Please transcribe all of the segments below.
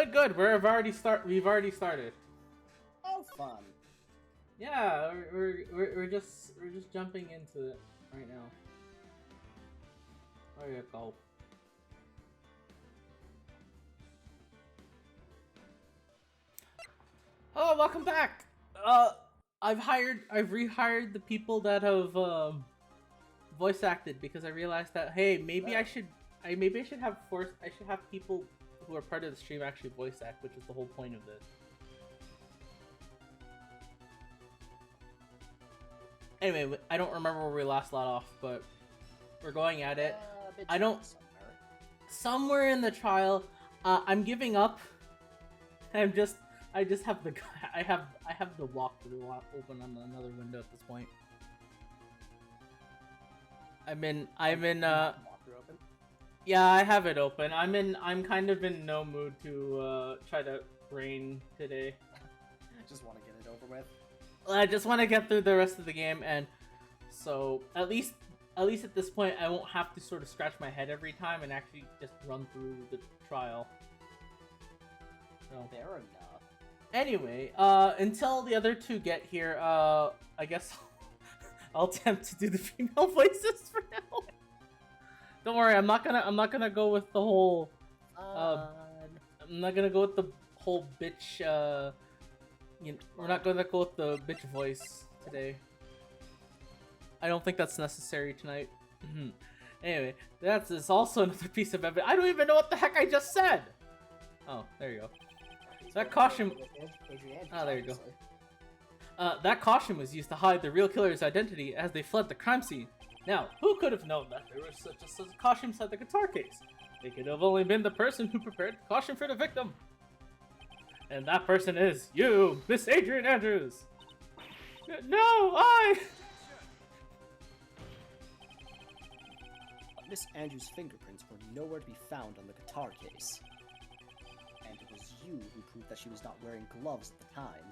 Good. We've already started. Oh, fun. Yeah, we're just jumping into it right now. There you go. Hello, welcome back. I've rehired the people that have voice acted because I realized that hey, maybe I should have people who are part of the stream actually voice act, which is the whole point of this. Anyway, I don't remember where we last let off, but we're going at it. I don't somewhere in the trial. I'm giving up. I just have the I have the walkthrough open on another window at this point. I'm in yeah, I have it open. I'm kind of in no mood to try to brain today. I just want to get it over with. I just want to get through the rest of the game, and so at least at this point I won't have to sort of scratch my head every time and actually just run through the trial. So fair enough. Anyway, until the other two get here, I guess I'll attempt to do the female voices for now. Don't worry, I'm not gonna go with the whole. I'm not gonna go with the whole bitch. We're not gonna go with the bitch voice today. I don't think that's necessary tonight. Anyway, it's also another piece of evidence. I don't even know what the heck I just said. Oh, there you go. That caution. Oh, there you go. That caution was used to hide the real killer's identity as they fled the crime scene. Now, who could have known that there was such a caution inside the guitar case? It could have only been the person who prepared the caution for the victim. And that person is you, Miss Adrian Andrews. No, Miss Andrews' fingerprints were nowhere to be found on the guitar case. And it was you who proved that she was not wearing gloves at the time.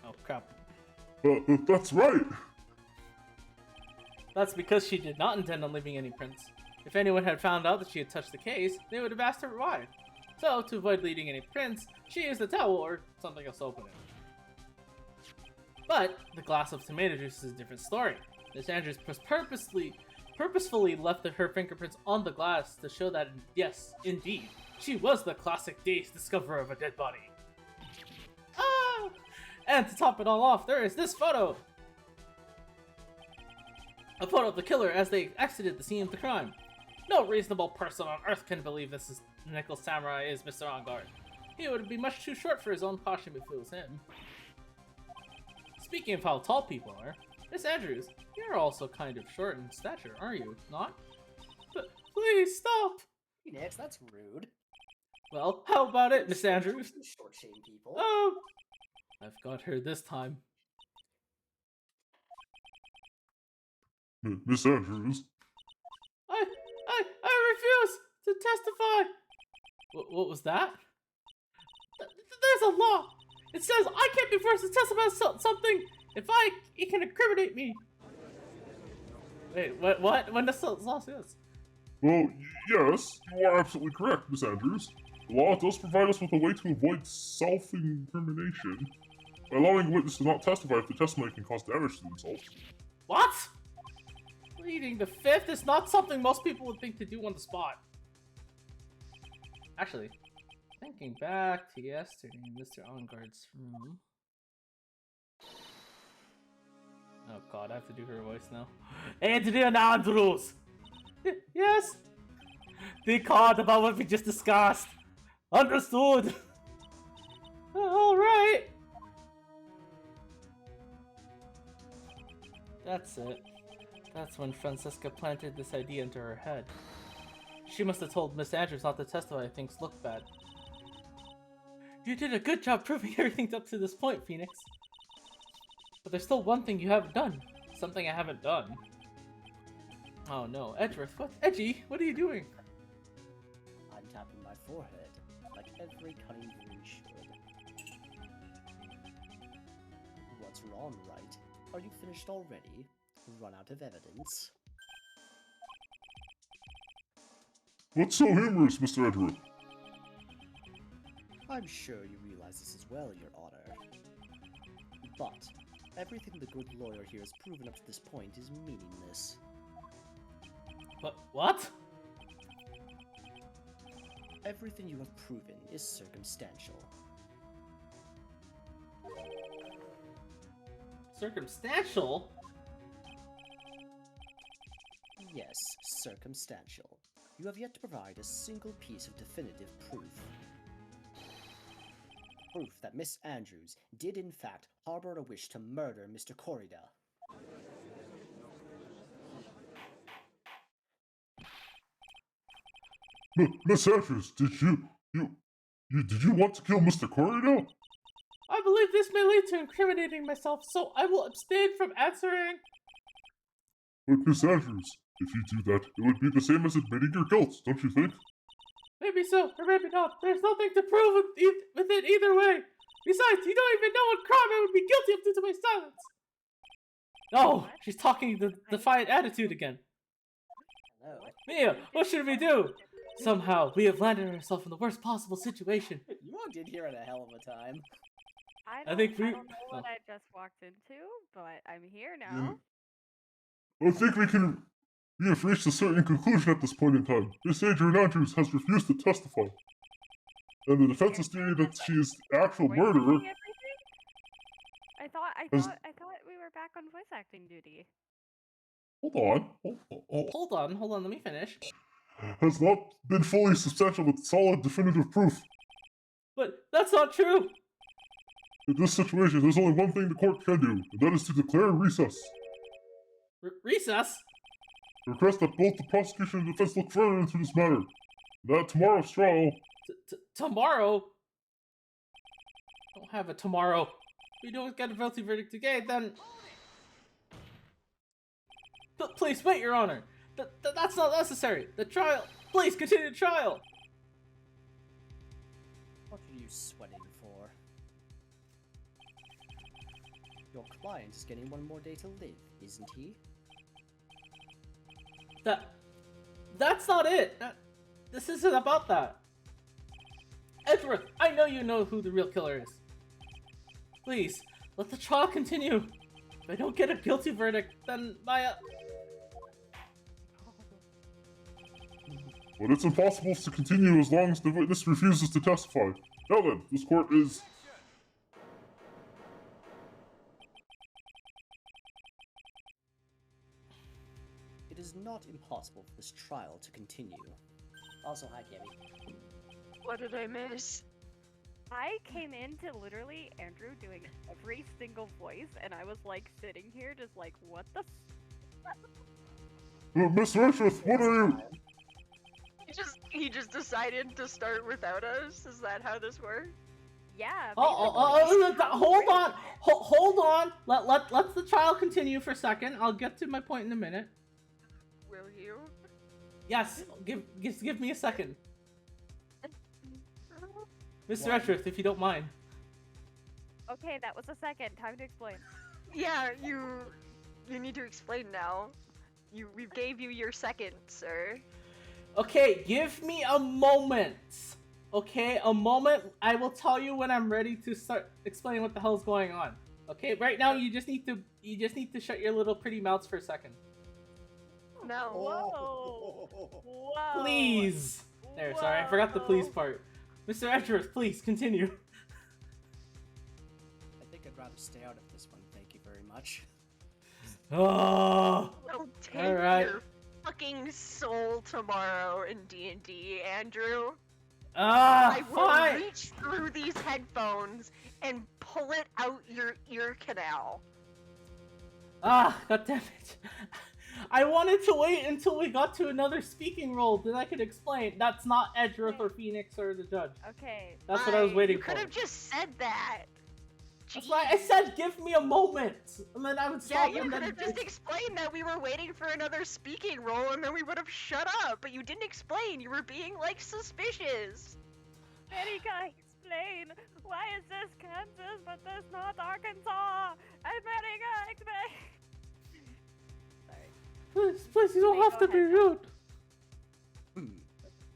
Oh, crap. That's right! That's because she did not intend on leaving any prints. If anyone had found out that she had touched the case, they would have asked her why. So, to avoid leaving any prints, she used a towel or something else to open it. But the glass of tomato juice is a different story. Miss Andrews purposefully left her fingerprints on the glass to show that, yes, indeed, she was the classic Days discoverer of a dead body. Ah! And to top it all off, there is this photo! A photo of the killer as they exited the scene of the crime. No reasonable person on Earth can believe this is Nickel Samurai is Mr. On Guard. He would be much too short for his own costume if it was him. Speaking of how tall people are, Miss Andrews, you're also kind of short in stature, are you not? But please stop! Phoenix, that's rude. Well, how about it, Miss Andrews? Short shame people. Oh, I've got her this time. Miss Andrews? I refuse to testify! What was that? There's a law! It says I can't be forced to testify something if it can incriminate me! Wait, what? When does the law say this? Well, yes, you are absolutely correct, Miss Andrews. The law does provide us with a way to avoid self-incrimination by allowing a witness to not testify if the testimony can cause damage to themselves. What? Pleading the fifth is not something most people would think to do on the spot. Actually, thinking back to yesterday in Mr. On-Guard's room. Oh god, I have to do her voice now. Adrian Andrews! Yes? The card about what we just discussed. Understood. Alright. That's it. That's when Francesca planted this idea into her head. She must have told Miss Andrews not to testify if things look bad. You did a good job proving everything up to this point, Phoenix. But there's still one thing you haven't done. Something I haven't done. Oh no, Edgeworth, what? Edgy, what are you doing? I'm tapping my forehead, like every cunning dream should. What's wrong, right? Are you finished already? Run out of evidence? What's so humorous, Mr. Edgeworth? I'm sure you realize this as well, Your Honor. But everything the good lawyer here has proven up to this point is meaningless. But what? Everything you have proven is circumstantial. Circumstantial? Yes, circumstantial. You have yet to provide a single piece of definitive proof. Proof that Miss Andrews did in fact harbor a wish to murder Mr. Corrida. Miss Andrews, did you want to kill Mr. Corrida? I believe this may lead to incriminating myself, so I will abstain from answering. But Miss Andrews, if you do that, it would be the same as admitting your guilt, don't you think? Maybe so, or maybe not. There's nothing to prove with it either way. Besides, you don't even know what crime I would be guilty of due to my silence. Oh, she's talking the defiant attitude again. Hello. Mia, what should we do? Somehow, we have landed ourselves in the worst possible situation. You all did here at a hell of a time. I think we- I don't know what I just walked into, but I'm here now. I think we have reached a certain conclusion at this point in time. Miss Adrian Andrews has refused to testify. And the defense's theory that she is the actual Voice murderer. acting everything? I thought we were back on voice acting duty. Hold on. Hold on, let me finish. Has not been fully substantial with solid definitive proof. But that's not true. In this situation, there's only one thing the court can do, and that is to declare recess. Recess? Request that both the prosecution and defense look further into this matter. That tomorrow's trial. Tomorrow? Don't have a tomorrow. We don't get a guilty verdict today, then. Please wait, Your Honor. That's not necessary. The trial. Please continue the trial. What are you sweating for? Your client is getting one more day to live, isn't he? That's not it. This isn't about that. Edgeworth, I know you know who the real killer is. Please, let the trial continue. If I don't get a guilty verdict, then my But it's impossible to continue as long as the witness refuses to testify. Now then, this court is... It is not impossible for this trial to continue. Also, hi, Gabby. What did I miss? I came into literally Andrew doing every single voice, and I was like sitting here just like, what the Miss Richards, what are you... He just decided to start without us? Is that how this works? Yeah. Hold on. Let the trial continue for a second. I'll get to my point in a minute. Will you? Yes, give me a second. Mr. Edgeworth, if you don't mind. Okay, that was a second. Time to explain. Yeah, you need to explain now. We gave you your second, sir. Okay, give me a moment. Okay, a moment. I will tell you when I'm ready to start explaining what the hell's going on. Okay, right now you just need to shut your little pretty mouths for a second. No. Whoa. Whoa. Please. There, sorry, I forgot the please part. Mr. Edgeworth, please continue. I think I'd rather stay out of this one, thank you very much. Oh. Don't take Alright. your fucking soul tomorrow in D&D, Andrew. I will Fine. reach through these headphones and pull it out your ear canal. God damn it. I wanted to wait until we got to another speaking role, then I could explain. That's not Edgeworth or Phoenix or the judge. Okay. That's what I was waiting You for. could have just said that. That's why I said give me a moment, and then I would Yeah, stop you and could then... have just explained that we were waiting for another speaking role and then we would have shut up, but you didn't explain. You were being, like, suspicious. America, explain. Why is this Kansas but this not Arkansas? America, explain. Sorry. Please, you don't have to be rude.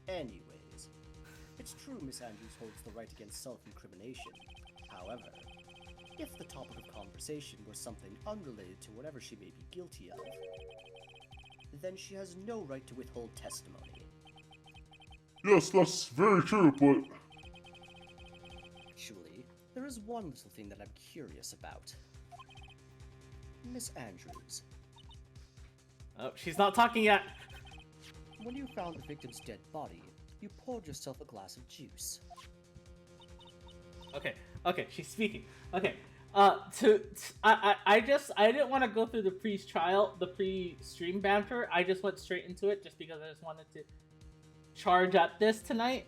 Anyways, it's true Miss Andrews holds the right against self-incrimination. However, if the topic of conversation were something unrelated to whatever she may be guilty of, then she has no right to withhold testimony. Yes, that's very true, but Actually, there is one little thing that I'm curious about. Miss Andrews, Oh, she's not talking yet. when you found the victim's dead body, you poured yourself a glass of juice. Okay, she's speaking. Okay, I didn't want to go through the pre-stream banter. I just went straight into it just because I just wanted to charge at this tonight.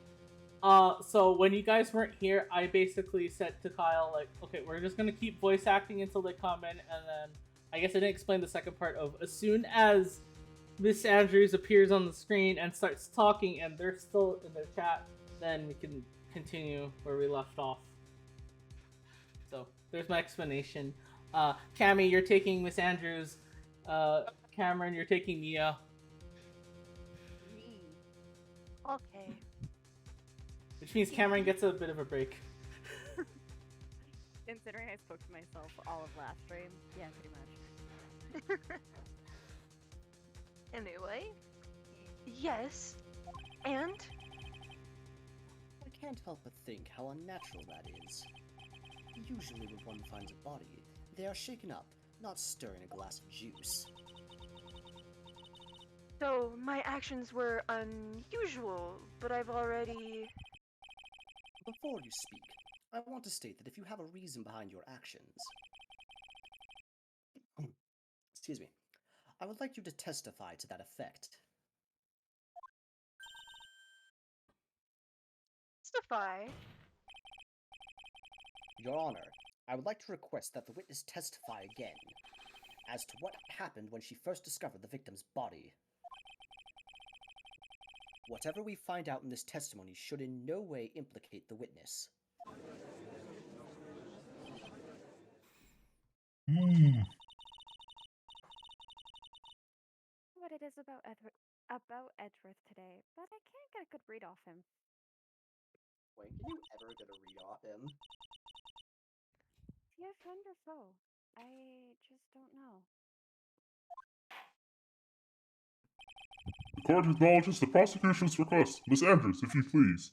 So when you guys weren't here, I basically said to Kyle, like, okay, we're just gonna keep voice acting until they come in, and then I guess I didn't explain the second part of as soon as Miss Andrews appears on the screen and starts talking, and they're still in their chat, then we can continue where we left off. So there's my explanation. Cammy, you're taking Miss Andrews. Cameron, you're taking Mia. Me. Okay. Which means Cameron gets a bit of a break. Considering I spoke to myself all of last stream, yeah, pretty much. Anyway, yes, and I can't help but think how unnatural that is. Usually when one finds a body, they are shaken up, not stirring a glass of juice. so my actions were unusual, but I've already... Before you speak, I want to state that if you have a reason behind your actions, excuse me, I would like you to testify to that effect. Testify. Your Honor, I would like to request that the witness testify again as to what happened when she first discovered the victim's body. Whatever we find out in this testimony should in no way implicate the witness. What it is about Edgeworth today, but I can't get a good read off him. Wait, can you ever get a read off him? Is he a friend or foe? I just don't know. the court acknowledges the prosecution's request. Miss Andrews, if you please.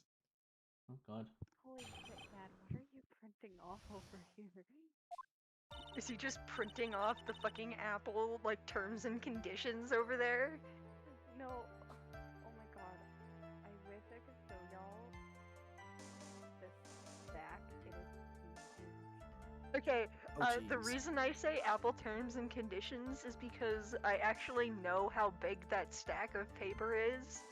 Oh god. Holy shit, Dad, what are you printing off over here? Is he just printing off the fucking Apple, like, terms and conditions over there? No. Oh my god. I wish I could show y'all this stack. It is huge. Okay, Oh, the jeez. reason I say Apple terms and conditions is because I actually know how big that stack of paper is.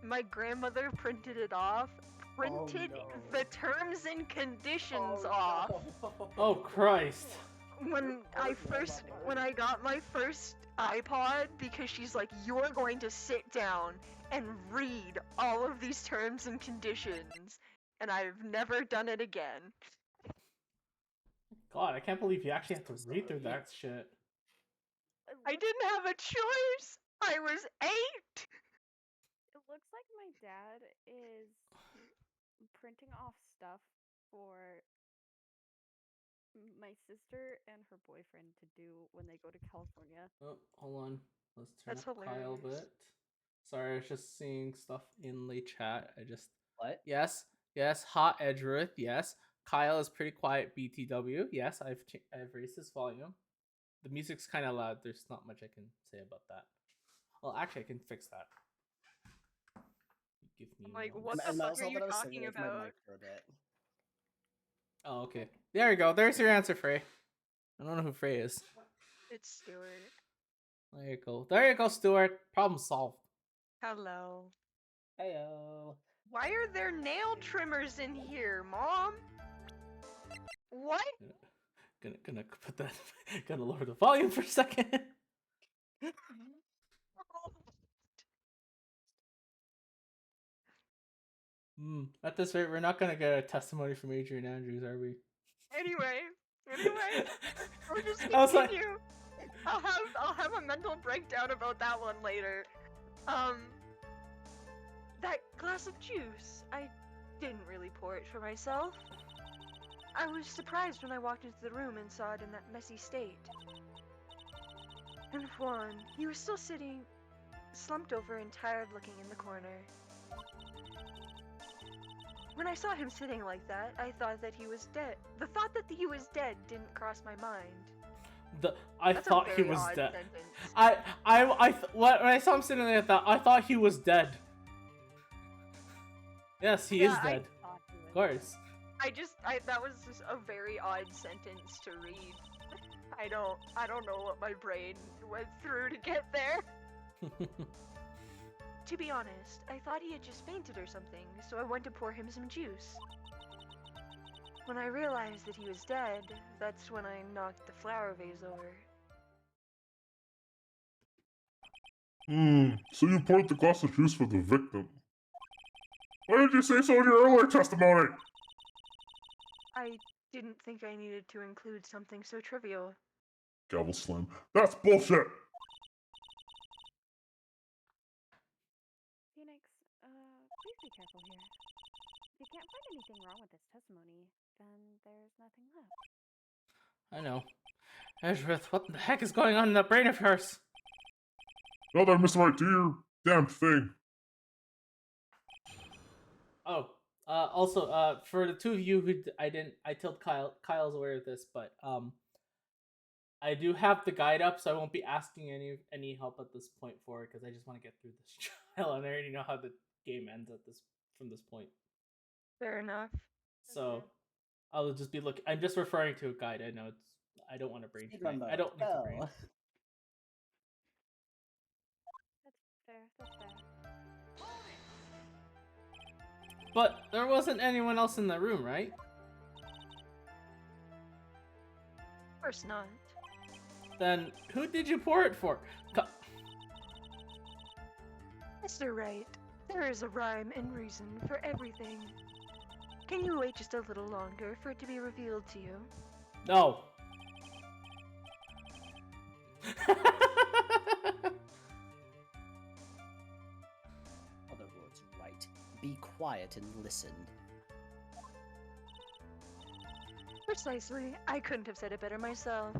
My grandmother printed it off, printed no. the terms and conditions off. Oh Christ. When I got my first iPod, because she's like, you're going to sit down and read all of these terms and conditions, and I've never done it again. God, I can't believe you actually have to read through that shit. I didn't have a choice. I was 8. It looks like my dad is printing off stuff for my sister and her boyfriend to do when they go to California. Oh, hold on. Let's turn That's up Kyle a hilarious. bit. Sorry, I was just seeing stuff in the chat. What? Yes, hot Edgeworth, yes. Kyle is pretty quiet BTW. Yes, I've raised his volume. The music's kind of loud. There's not much I can say about that. Well, actually, I can fix that. Give me Like, one what the And fuck also are you that I was talking singing with my about? mic for a bit. Oh, okay. There you go. There's your answer, Frey. I don't know who Frey is. It's Stuart. There you go. There you go, Stuart. Problem solved. Hello. Heyo. Why are there nail trimmers in here, Mom? What? Gonna put that. Gonna lower the volume for a second. At this rate, we're not gonna get a testimony from Adrian Andrews, are we? Anyway, we'll just I was like- continue. I'll have a mental breakdown about that one later. Um, that glass of juice, I didn't really pour it for myself. I was surprised when I walked into the room and saw it in that messy state. And Juan, he was still sitting, slumped over and tired looking in the corner. When I saw him sitting like that, I thought that he was dead. The thought that he was dead didn't cross my mind. I That's thought a he very was odd dead. sentence. When I saw him sitting there, I thought he was dead. Yes, he is Yeah, dead. Of course. That was just a very odd sentence to read. I don't know what my brain went through to get there. To be honest, I thought he had just fainted or something, so I went to pour him some juice. When I realized that he was dead, that's when I knocked the flower vase over. So you poured the glass of juice for the victim. Why did you say so in your earlier testimony? I didn't think I needed to include something so trivial. Gavel slam. That's bullshit! Phoenix, please be careful here. If you can't find anything wrong with this testimony, then there's nothing left. I know. Ezrith, what the heck is going on in that brain of yours? Now that I missed the right, do your damn thing. Oh, also, for the two of you who I told Kyle. Kyle's aware of this, but I do have the guide up, so I won't be asking any help at this point for it because I just want to get through this trial, and I already know how the game ends from this point. Fair enough. So I'll just be looking. I'm just referring to a guide. I know it's. I don't want to brain. I don't need to brain. That's fair, that's fair. But there wasn't anyone else in the room, right? Of course not. Then who did you pour it for? Mr. Wright, there is a rhyme and reason for everything. Can you wait just a little longer for it to be revealed to you? No. Other words, right. Be quiet and listen. Precisely. I couldn't have said it better myself.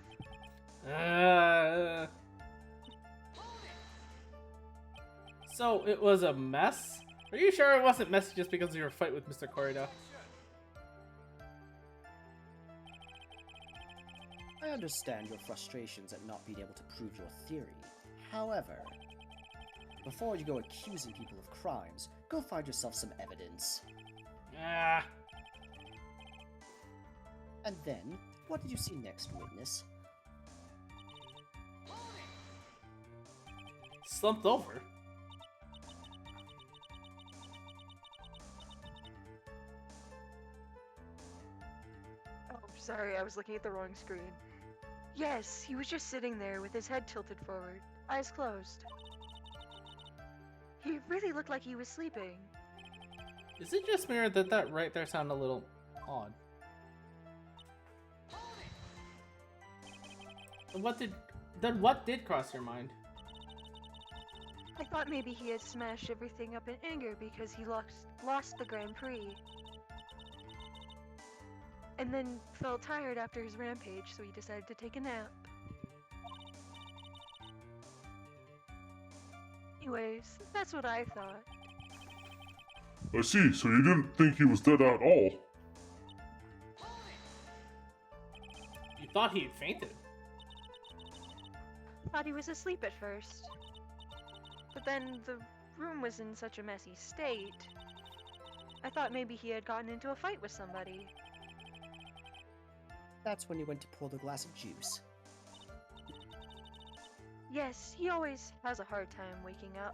So it was a mess? Are you sure it wasn't messy just because of your fight with Mr. Corrida? I understand your frustrations at not being able to prove your theory. However, before you go accusing people of crimes, go find yourself some evidence. Ah. And then, what did you see next, witness? Slumped over. Oh, sorry, I was looking at the wrong screen. Yes, he was just sitting there with his head tilted forward, eyes closed. He really looked like he was sleeping. Is it just me or did that right there sound a little odd? What did cross your mind? I thought maybe he had smashed everything up in anger because he lost the Grand Prix. And then felt tired after his rampage, so he decided to take a nap. Anyways, that's what I thought. I see, so you didn't think he was dead at all? You thought he had fainted. Thought he was asleep at first. But then the room was in such a messy state. I thought maybe he had gotten into a fight with somebody. That's when you went to pour the glass of juice. Yes, he always has a hard time waking up.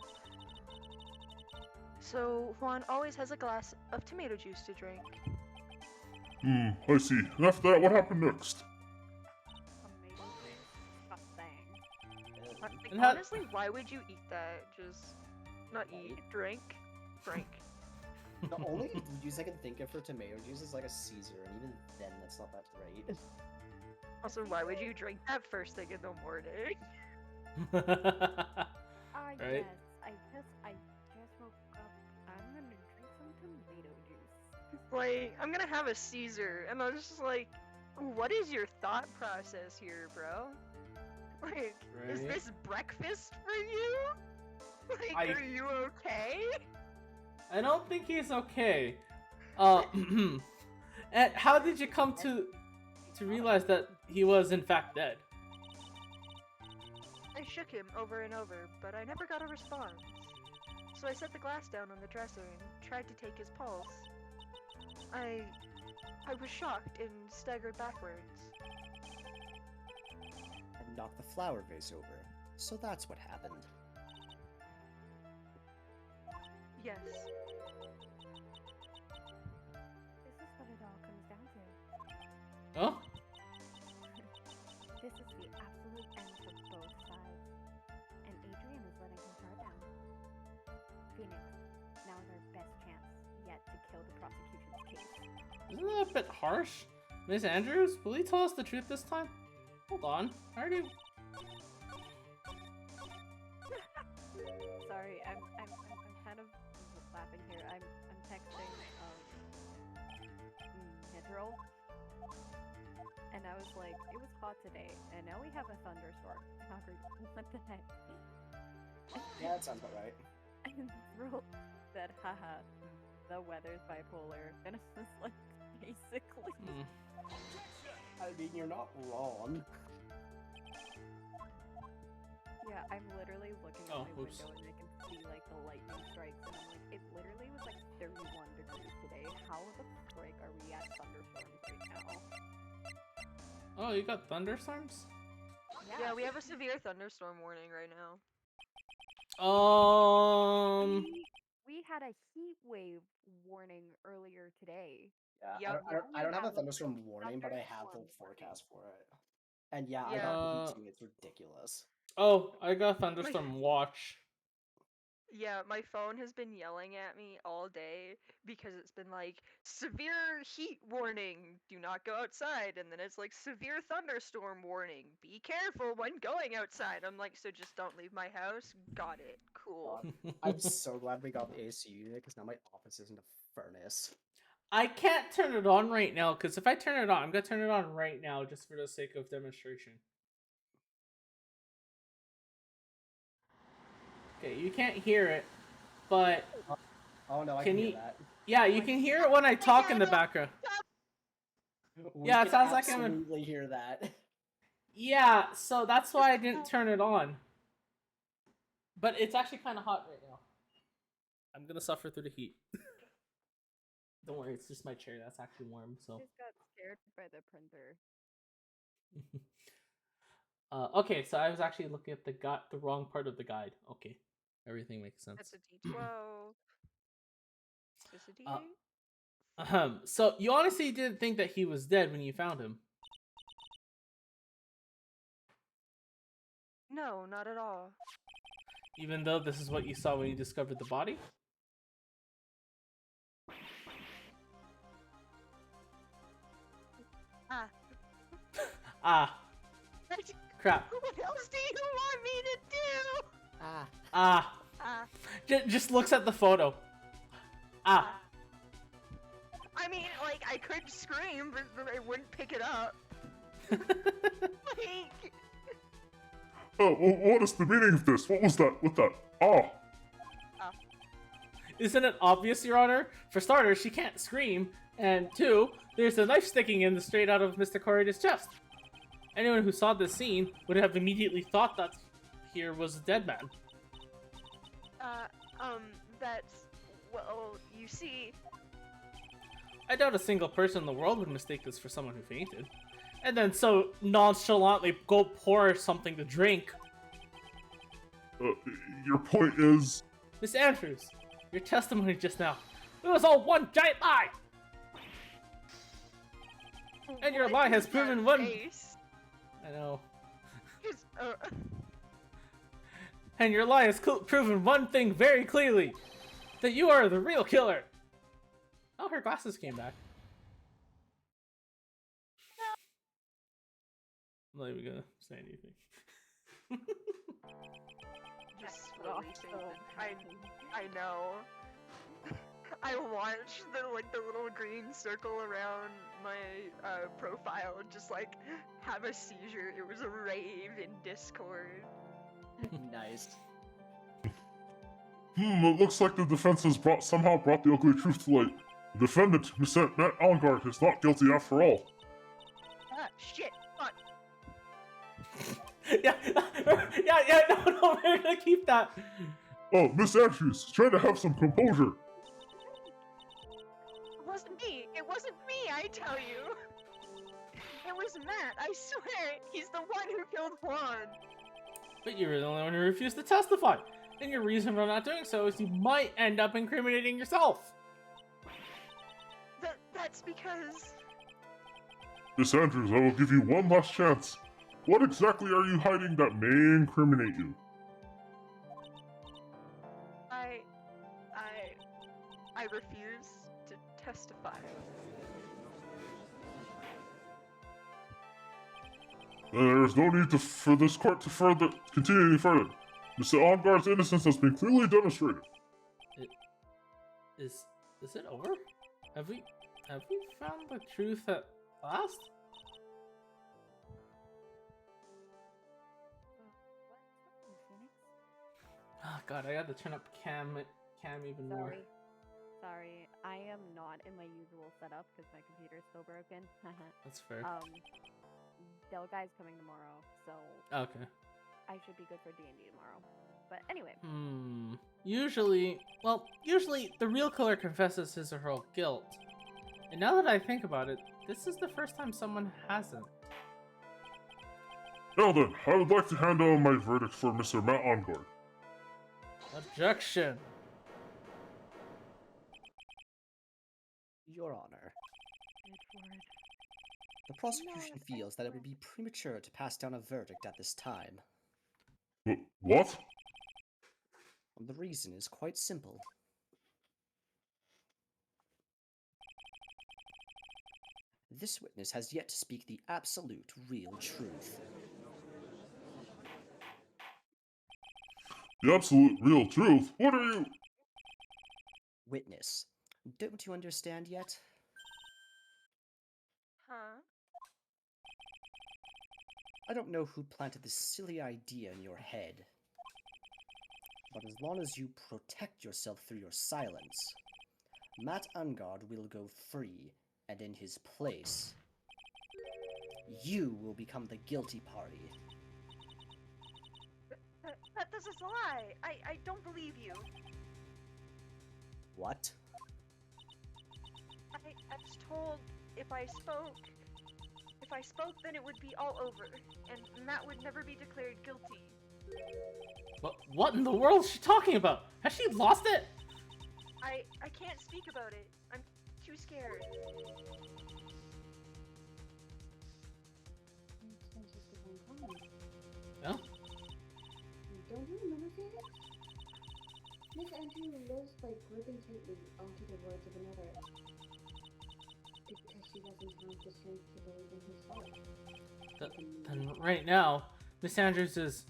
So Juan always has a glass of tomato juice to drink. I see. And after that, what happened next? Tomato juice? Disgusting. Like, And how- honestly, why would you eat that? Just not eat, drink. The only use I can think of for tomato juice is like a Caesar, and even then that's not that great. Also, why would you drink that first thing in the morning? Right? Yes, I just Like, I'm gonna have a Caesar, and I was just like, what is your thought process here, bro? Like, is Right. this breakfast for you? Like, I- are you okay? I don't think he's okay. And how did you come to realize that he was in fact dead? I shook him over and over, but I never got a response. So I set the glass down on the dresser and tried to take his pulse. I was shocked and staggered backwards. And knocked the flower vase over. So that's what happened. Yes. This is what it all comes down to. Oh? This is the absolute end for both sides. And Adrian is letting his guard down. Phoenix, now is our best chance yet to kill the prosecution's case. Isn't that a bit harsh? Miss Andrews, will you tell us the truth this time? Hold on. I already... Sorry, I'm kind of laughing here. I'm texting Midroll, and I was like, it was hot today, and now we have a thunderstorm. Concrete, what the heck? Yeah, that sounds about right. And Midroll said, haha, the weather's bipolar, and it's just like, basically. I mean, you're not wrong. Yeah, I'm literally looking Oh, out my oops. window and I can see like the lightning strikes, and I'm like, it literally was like 31 degrees today. How the frick are we at thunderstorms right now? Oh, you got thunderstorms? Yeah, we have a severe thunderstorm warning right now. We had a heat wave warning earlier today. Yeah, Yep. I don't have a Yeah. thunderstorm warning, but I have the Thunderstorm forecast for it. And yeah, I Yeah. got the heat too. It's ridiculous. Oh, I got thunderstorm watch. Yeah, my phone has been yelling at me all day because it's been like, severe heat warning, do not go outside. And then it's like, severe thunderstorm warning, be careful when going outside. I'm like, so just don't leave my house? Got it. Cool. I'm so glad we got the AC unit because now my office isn't a furnace. I can't turn it on right now, because if I turn it on, I'm gonna turn it on right now just for the sake of demonstration. Okay, you can't hear it, but Oh no, I Can can hear you- that. yeah, you can hear it when I talk in the background. We Yeah, it can sounds like I'm in- absolutely hear that. Yeah, so that's why I didn't turn it on. But it's actually kind of hot right now. I'm gonna suffer through the heat. Don't worry, it's just my chair that's actually warm. So. Just got scared by the printer. Okay, so I was actually looking at the wrong part of the guide. Okay, everything makes sense. That's a D12. Is this a D8? So you honestly didn't think that he was dead when you found him? No, not at all. Even though this is what you saw when you discovered the body? Ah. Ah, crap. What else do you want me to do? Ah. Ah. Just looks at the photo. Ah. I mean, like, I could scream, but I wouldn't pick it up. Like, Oh, what is the meaning of this? What was that? What that? Ah! Isn't it obvious, Your Honor? For starters, she can't scream, and two, there's a knife sticking in straight out of Mr. Corrida's chest. Anyone who saw this scene would have immediately thought that here was a dead man. that's, well, you see, I doubt a single person in the world would mistake this for someone who fainted. And then so nonchalantly go pour something to drink. Your point is... Miss Andrews, your testimony just now, it was all one giant lie! And your what lie has is that proven one- face? I know. Just, And your lie has proven one thing very clearly. That you are the real killer. Oh, her glasses came back. I'm not even gonna say anything. just Off releasing the- I know. I watched the little green circle around my profile just like have a seizure. It was a rave in Discord. Nice. It looks like the defense has somehow brought the ugly truth to light. The defendant, Mr. Matt Algard, is not guilty after all. Ah, shit, fuck. Yeah, no, we're gonna keep that. Oh, Miss Andrews, try to have some composure. It wasn't me. It wasn't me, I tell you. It was Matt, I swear. He's the one who killed Juan. But you were the only one who refused to testify. And your reason for not doing so is you might end up incriminating yourself. That's because... Miss Andrews, I will give you one last chance. What exactly are you hiding that may incriminate you? I refuse to testify. There is no need for this court to continue any further. Mr. Algard's innocence has been clearly demonstrated. Is it over? Have we found the truth at last? Oh god, I had to turn up cam even more. Sorry, I am not in my usual setup because my computer is still broken. That's fair. Del Guy's coming tomorrow, so Okay. I should be good for D&D tomorrow. But anyway. Usually the real killer confesses his or her guilt. And now that I think about it, this is the first time someone hasn't. Now then, I would like to hand down my verdict for Mr. Matt Algard. Objection. Your Honor, the prosecution feels that it would be premature to pass down a verdict at this time. What? The reason is quite simple. This witness has yet to speak the absolute real truth. The absolute real truth? What are you? Witness, don't you understand yet? Huh? I don't know who planted this silly idea in your head, but as long as you protect yourself through your silence, Matt Ungard will go free, and in his place, you will become the guilty party. This is a lie. I don't believe you. What? I was told if I spoke, then it would be all over, and Matt would never be declared guilty. What in the world is she talking about? Has she lost it? I can't speak about it. I'm too scared. No? Don't you remember, Phoenix? Miss Andrew lives by gripping tightly onto the words of another. Because she doesn't have the strength to believe in herself. Then right now, Miss Andrews is...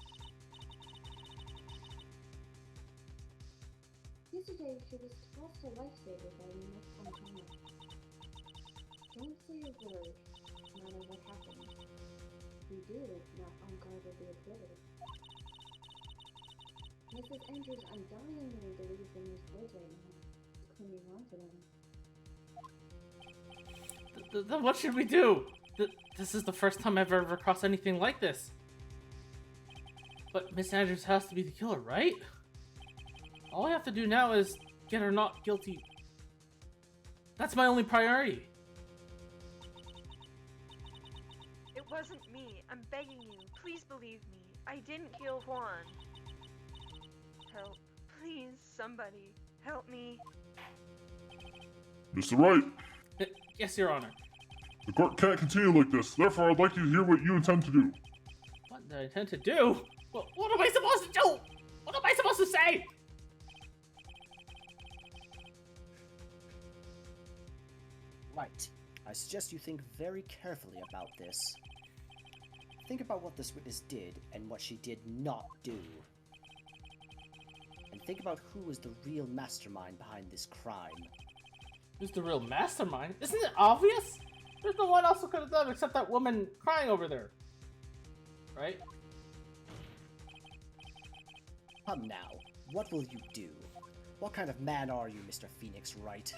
Yesterday, she was tossed a lifesaver by Miss Fontana. Don't say a word, no matter what happens. If you do, not on guard will be acquitted. Mrs. Andrews undyingly believes in those words right now. Clinging on to them. Then what should we do? This is the first time I've ever crossed anything like this. But Miss Andrews has to be the killer, right? All I have to do now is get her not guilty. That's my only priority. It wasn't me. I'm begging you. Please believe me. I didn't kill Juan. Help. Please, somebody. Help me. Mr. Wright, Yes, Your Honor. the court can't continue like this. Therefore, I'd like you to hear what you intend to do. What do I intend to do? What am I supposed to do? What am I supposed to say? Right. I suggest you think very carefully about this. Think about what this witness did and what she did not do. And think about who is the real mastermind behind this crime. Who's the real mastermind? Isn't it obvious? There's no one else who could have done it except that woman crying over there. Right? Come now, what will you do? What kind of man are you, Mr. Phoenix Wright?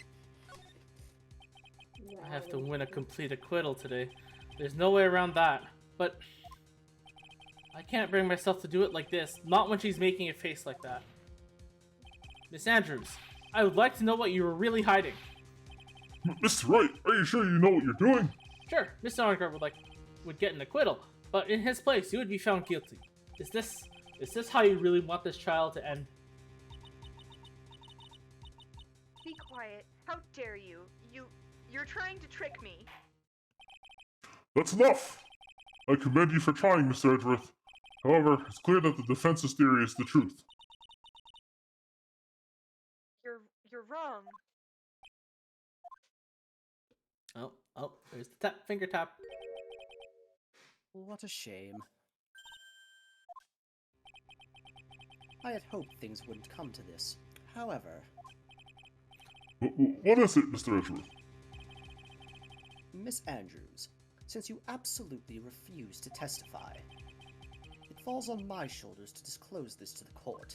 I have to win a complete acquittal today. There's no way around that. But I can't bring myself to do it like this. Not when she's making a face like that. Miss Andrews, I would like to know what you were really hiding. Mr. Wright, are you sure you know what you're doing? Sure, Mr. Ongar would get an acquittal, but in his place, you would be found guilty. Is this how you really want this trial to end? Be quiet. How dare you? You're trying to trick me. That's enough! I commend you for trying, Mr. Edgeworth. However, it's clear that the defense's theory is the truth. You're wrong. Oh, there's the finger tap. What a shame. I had hoped things wouldn't come to this. However, What is it, Mr. Edgeworth? Miss Andrews, since you absolutely refuse to testify, it falls on my shoulders to disclose this to the court.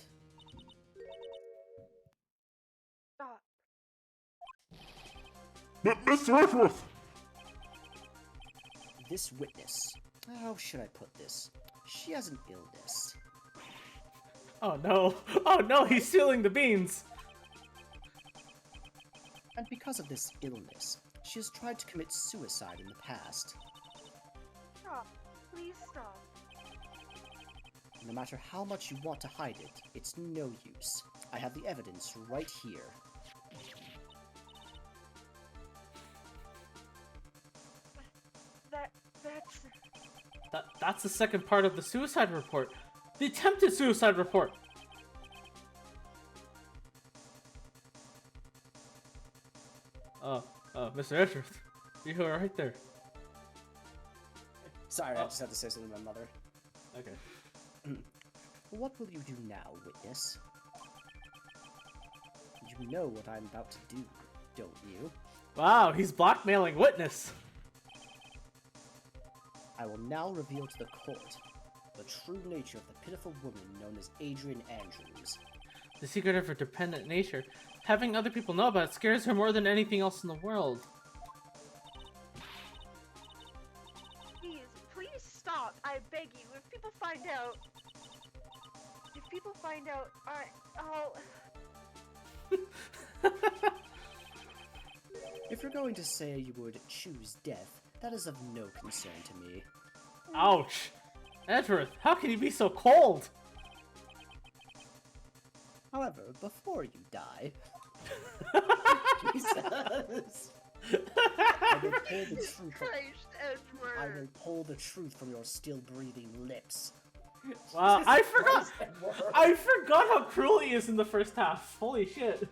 Stop. Mr. Edgeworth! This witness, how should I put this? She has an illness. Oh no! Oh no, he's stealing the beans! And because of this illness, she has tried to commit suicide in the past. Stop. Please stop. No matter how much you want to hide it, it's no use. I have the evidence right here. That's the second part of the suicide report. The attempted suicide report! Mr. Edgeworth, you were right there. Sorry, I just had to say something to my mother. Okay. What will you do now, witness? You know what I'm about to do, don't you? Wow, he's blackmailing witness! I will now reveal to the court the true nature of the pitiful woman known as Adrian Andrews. The secret of her dependent nature. Having other people know about it scares her more than anything else in the world. Please stop. I beg you. If people find out, I'll... If you're going to say you would choose death, that is of no concern to me. Ouch! Edgeworth, how can you be so cold? However, before you die... Jesus! I will pull the truth Christ, Edward. I will pull the truth from your still-breathing lips. Wow, Jesus I forgot! Christ, Edward. I forgot how cruel he is in the first half. Holy shit.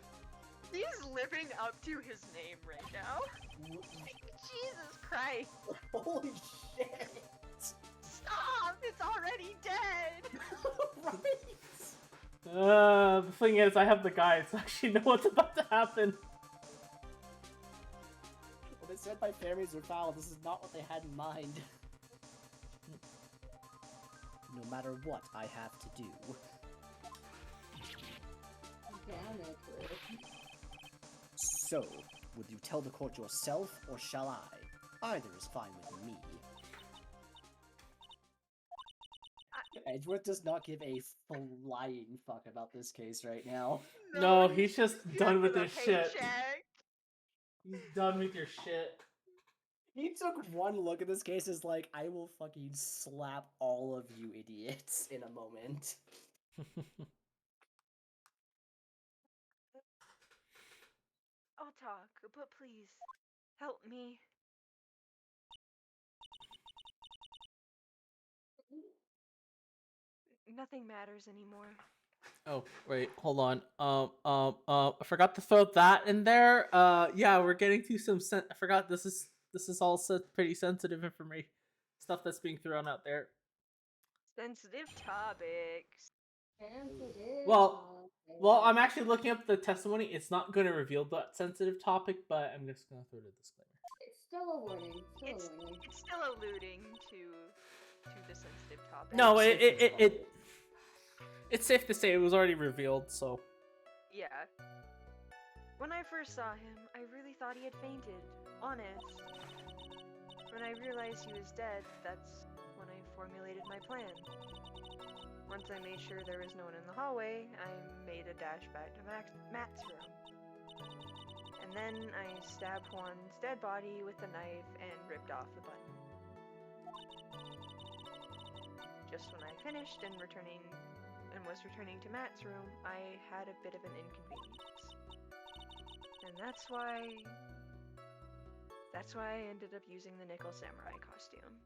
He's living up to his name right now. Jesus Christ. Holy shit! Stop! It's already dead! Right? The thing is, I have the guide, so I actually know what's about to happen. Well, they said my fairies are foul. This is not what they had in mind. No matter what I have to do. Damn it, Rick. So, would you tell the court yourself, or shall I? Either is fine with me. Edgeworth does not give a flying fuck about this case right now. No, he's just done with the this shit. paycheck. He's done with your shit. He took one look at this case as like, I will fucking slap all of you idiots in a moment. I'll talk, but please, help me. Nothing matters anymore. Oh, wait, hold on. I forgot to throw that in there. Yeah, we're getting to some I forgot this is also pretty sensitive information. Stuff that's being thrown out there. Sensitive topics. Sensitive. Well, Well, I'm actually looking up the testimony. It's not going to reveal that sensitive topic, but I'm just going to throw the disclaimer. It's still a warning. It's Still a warning. it's still alluding to the sensitive topic. No, Safe as possible. it's safe to say it was already revealed. So Yeah. When I first saw him, I really thought he had fainted. Honest. When I realized he was dead, that's when I formulated my plan. Once I made sure there was no one in the hallway, I made a dash back to Matt's room. And then I stabbed Juan's dead body with the knife and ripped off the button. Just when I finished and was returning to Matt's room, I had a bit of an inconvenience. And that's why I ended up using the nickel samurai costume.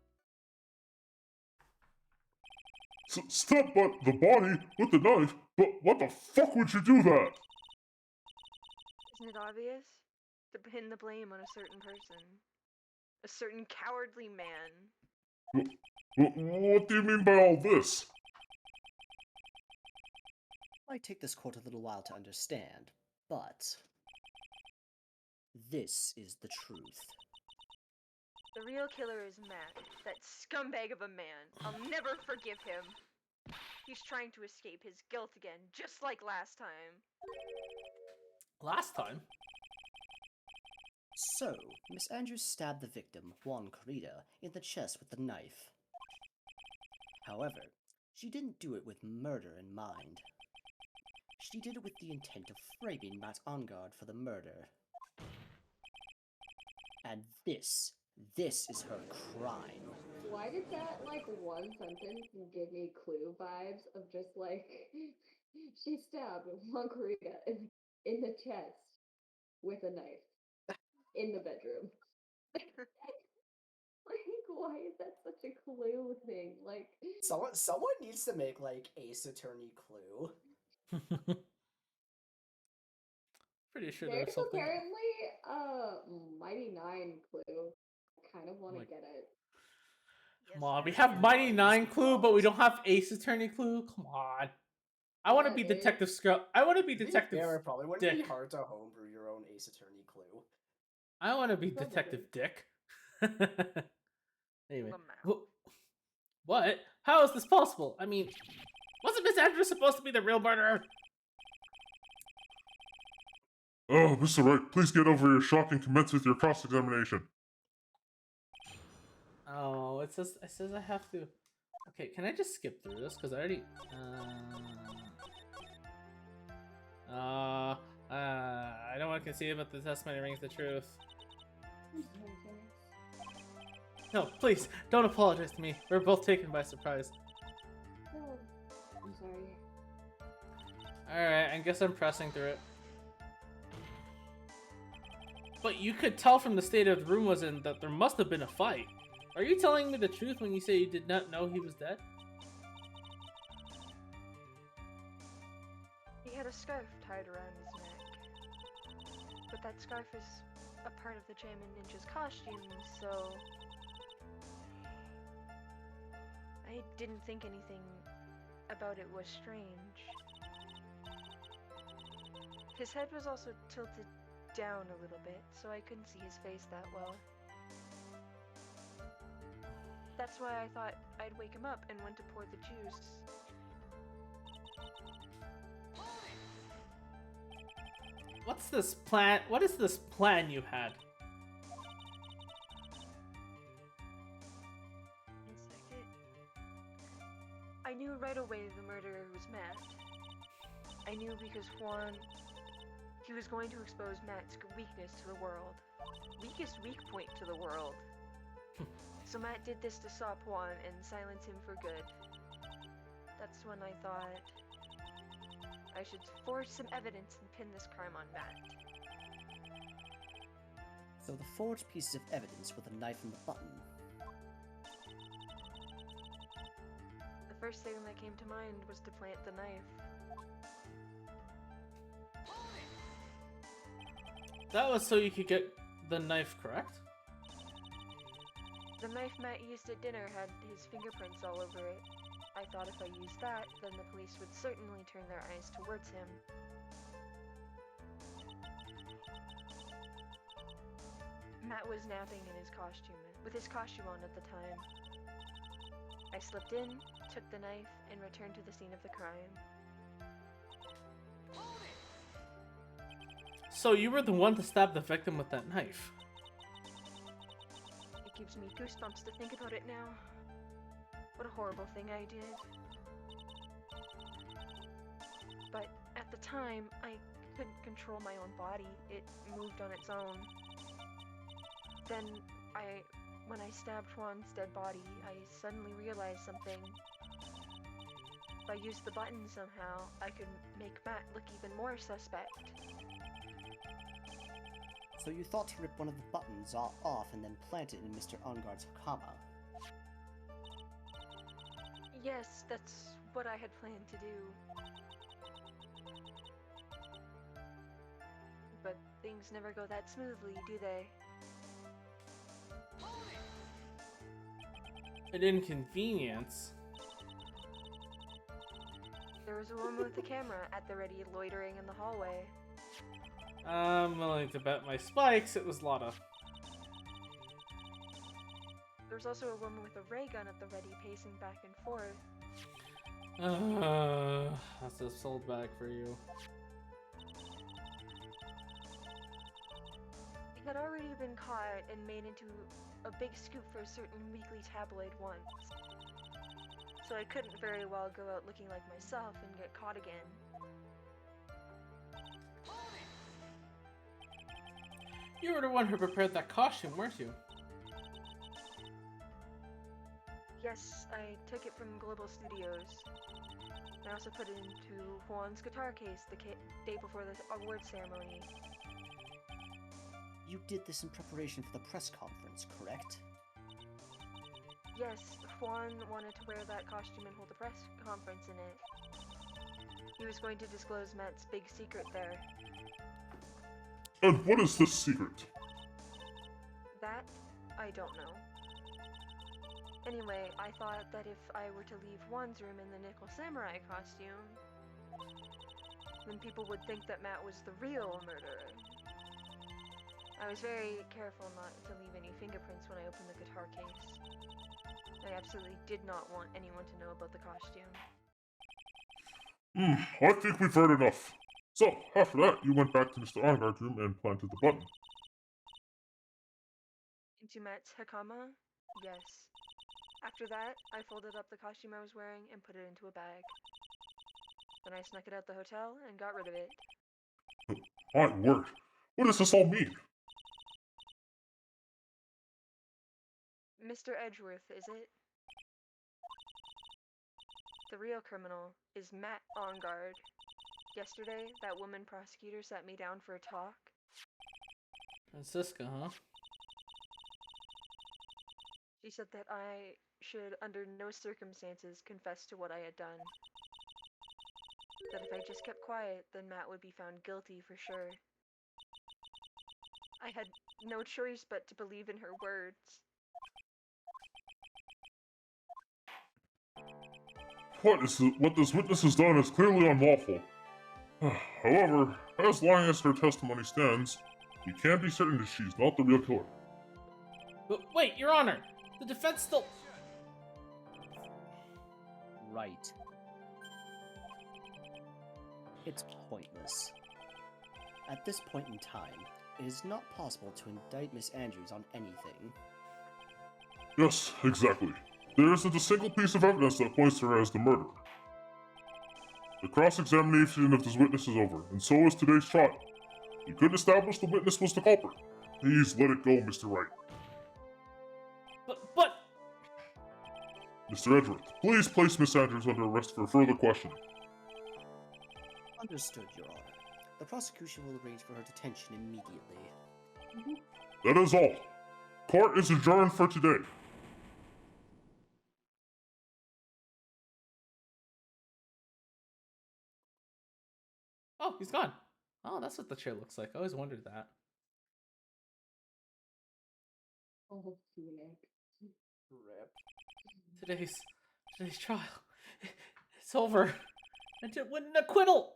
Stab the body with the knife? But what the fuck would you do that? Isn't it obvious? To pin the blame on a certain person. A certain cowardly man. What do you mean by all this? Might take this court a little while to understand, but this is the truth. The real killer is Matt, that scumbag of a man. I'll never forgive him. He's trying to escape his guilt again, just like last time. last time. So, Miss Andrews stabbed the victim, Juan Corrida, in the chest with the knife. However, she didn't do it with murder in mind. She did it with the intent of framing Matt Ongard for the murder. And this is her crime. Why did that, like, one sentence give me Clue vibes of just, like, she stabbed Juan Corrida in the chest with a knife in the bedroom? Like, why is that such a Clue thing? Like, Someone needs to make, like, Ace Attorney Clue. Pretty sure there's there's something. apparently a Mighty Nine Clue. I kind of want to Like- get it. Come on, we yes, have yes. Mighty Nine Clue, but we don't have Ace Attorney Clue. Come on. I want to Yeah, be dude. Detective Scrub. I want to be To be Detective. fair, it probably wouldn't be Dick. hard to homebrew your own Ace Attorney Clue. I want to be Probably. Detective Dick. Anyway, Lamau. what? How is this possible? I mean, wasn't Miss Andrews supposed to be the real murderer? Oh, Mr. Wright, please get over your shock and commence with your cross-examination. Oh, it says I have to. Okay, can I just skip through this? Because I already. I don't want to concede, but the testimony rings the truth. I'm sorry, Phoenix. No, please, don't apologize to me. We're both taken by surprise. No, I'm sorry. Alright, I guess I'm pressing through it. But you could tell from the state of the room was in that there must have been a fight. Are you telling me the truth when you say you did not know he was dead? He had a scarf tied around his neck. But that scarf is a part of the Jammin' Ninja's costume, so I didn't think anything about it was strange. His head was also tilted down a little bit, so I couldn't see his face that well. That's why I thought I'd wake him up and went to pour the juice. What's this plan? What is this plan you had? One second. I knew right away the murderer was Matt. I knew because Juan, he was going to expose Matt's weakness to the world. Weakest weak point to the world. So Matt did this to stop Juan and silence him for good. That's when I thought I should forge some evidence and pin this crime on Matt. So the forged pieces of evidence were the knife and the button. The first thing that came to mind was to plant the knife. That was so you could get the knife correct? The knife Matt used at dinner had his fingerprints all over it. I thought if I used that, then the police would certainly turn their eyes towards him. Matt was napping in his costume, with his costume on at the time. I slipped in, took the knife, and returned to the scene of the crime. So you were the one to stab the victim with that knife. It gives me goosebumps to think about it now. What a horrible thing I did. But at the time, I couldn't control my own body. It moved on its own. Then, when I stabbed Juan's dead body, I suddenly realized something. If I used the button somehow, I could make Matt look even more suspect. So you thought to rip one of the buttons off and then plant it in Mr. Onguard's hakama? Yes, that's what I had planned to do. But things never go that smoothly, do they? An inconvenience. There was a woman with a camera at the ready, loitering in the hallway. I'm willing to bet my spikes it was Lotta. There was also a woman with a ray gun at the ready, pacing back and forth. That's a sold bag for you. He had already been caught and made into a big scoop for a certain weekly tabloid once. So I couldn't very well go out looking like myself and get caught again. You were the one who prepared that costume, weren't you? Yes, I took it from Global Studios. I also put it into Juan's guitar case the day before the award ceremony. You did this in preparation for the press conference, correct? Yes, Juan wanted to wear that costume and hold a press conference in it. He was going to disclose Matt's big secret there. And what is this secret? That, I don't know. Anyway, I thought that if I were to leave Juan's room in the Nickel Samurai costume, then people would think that Matt was the real murderer. I was very careful not to leave any fingerprints when I opened the guitar case. I absolutely did not want anyone to know about the costume. I think we've heard enough. So, after that, you went back to Mr. Onguard's room and planted the button. Into Matt's hakama? Yes. After that, I folded up the costume I was wearing and put it into a bag. Then I snuck it out the hotel and got rid of it. My word, what does this all mean? Mr. Edgeworth, is it? The real criminal is Matt Onguard. Yesterday, that woman prosecutor sat me down for a talk. Francisca, huh? She said that I should, under no circumstances, confess to what I had done. That if I just kept quiet, then Matt would be found guilty for sure. I had no choice but to believe in her words. What this witness has done is clearly unlawful. However, as long as her testimony stands, we can be certain that she's not the real killer. But wait, Your Honor! The defense still... Right. It's pointless. At this point in time, it is not possible to indict Miss Andrews on anything. Yes, exactly. There isn't a single piece of evidence that points to her as the murderer. The cross-examination of this witness is over, and so is today's trial. We could establish the witness was the culprit. Please let it go, Mr. Wright. But... Mr. Edgeworth, please place Miss Andrews under arrest for further questioning. Understood, Your Honor. The prosecution will arrange for her detention immediately. That is all. Court is adjourned for today. Oh, he's gone. Oh, that's what the chair looks like. I always wondered that. Oh, Phoenix. Rip. Today's trial. It's over. I did win an acquittal.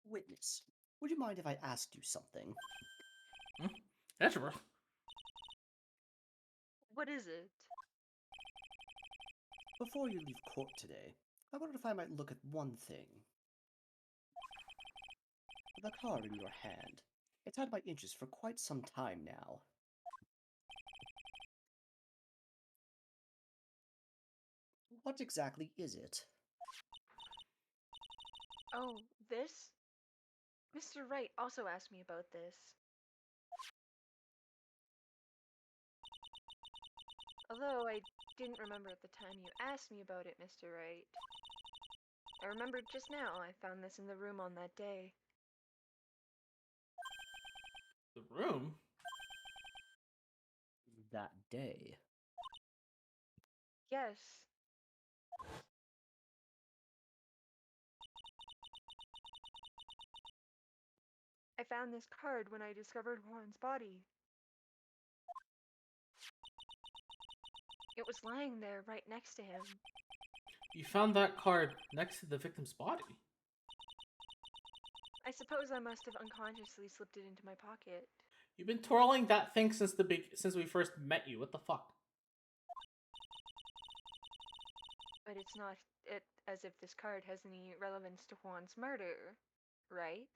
Witness, would you mind if I asked you something? Edgeworth. What is it? Before you leave court today, I wondered if I might look at one thing. The card in your hand. It's had my interest for quite some time now. What exactly is it? Oh, this? Mr. Wright also asked me about this. Although I didn't remember at the time you asked me about it, Mr. Wright. I remembered just now I found this in the room on that day. The room? That day. Yes. I found this card when I discovered Juan's body. It was lying there right next to him. You found that card next to the victim's body. I suppose I must have unconsciously slipped it into my pocket. You've been twirling that thing since since we first met you. What the fuck? But it's not as if this card has any relevance to Juan's murder, right?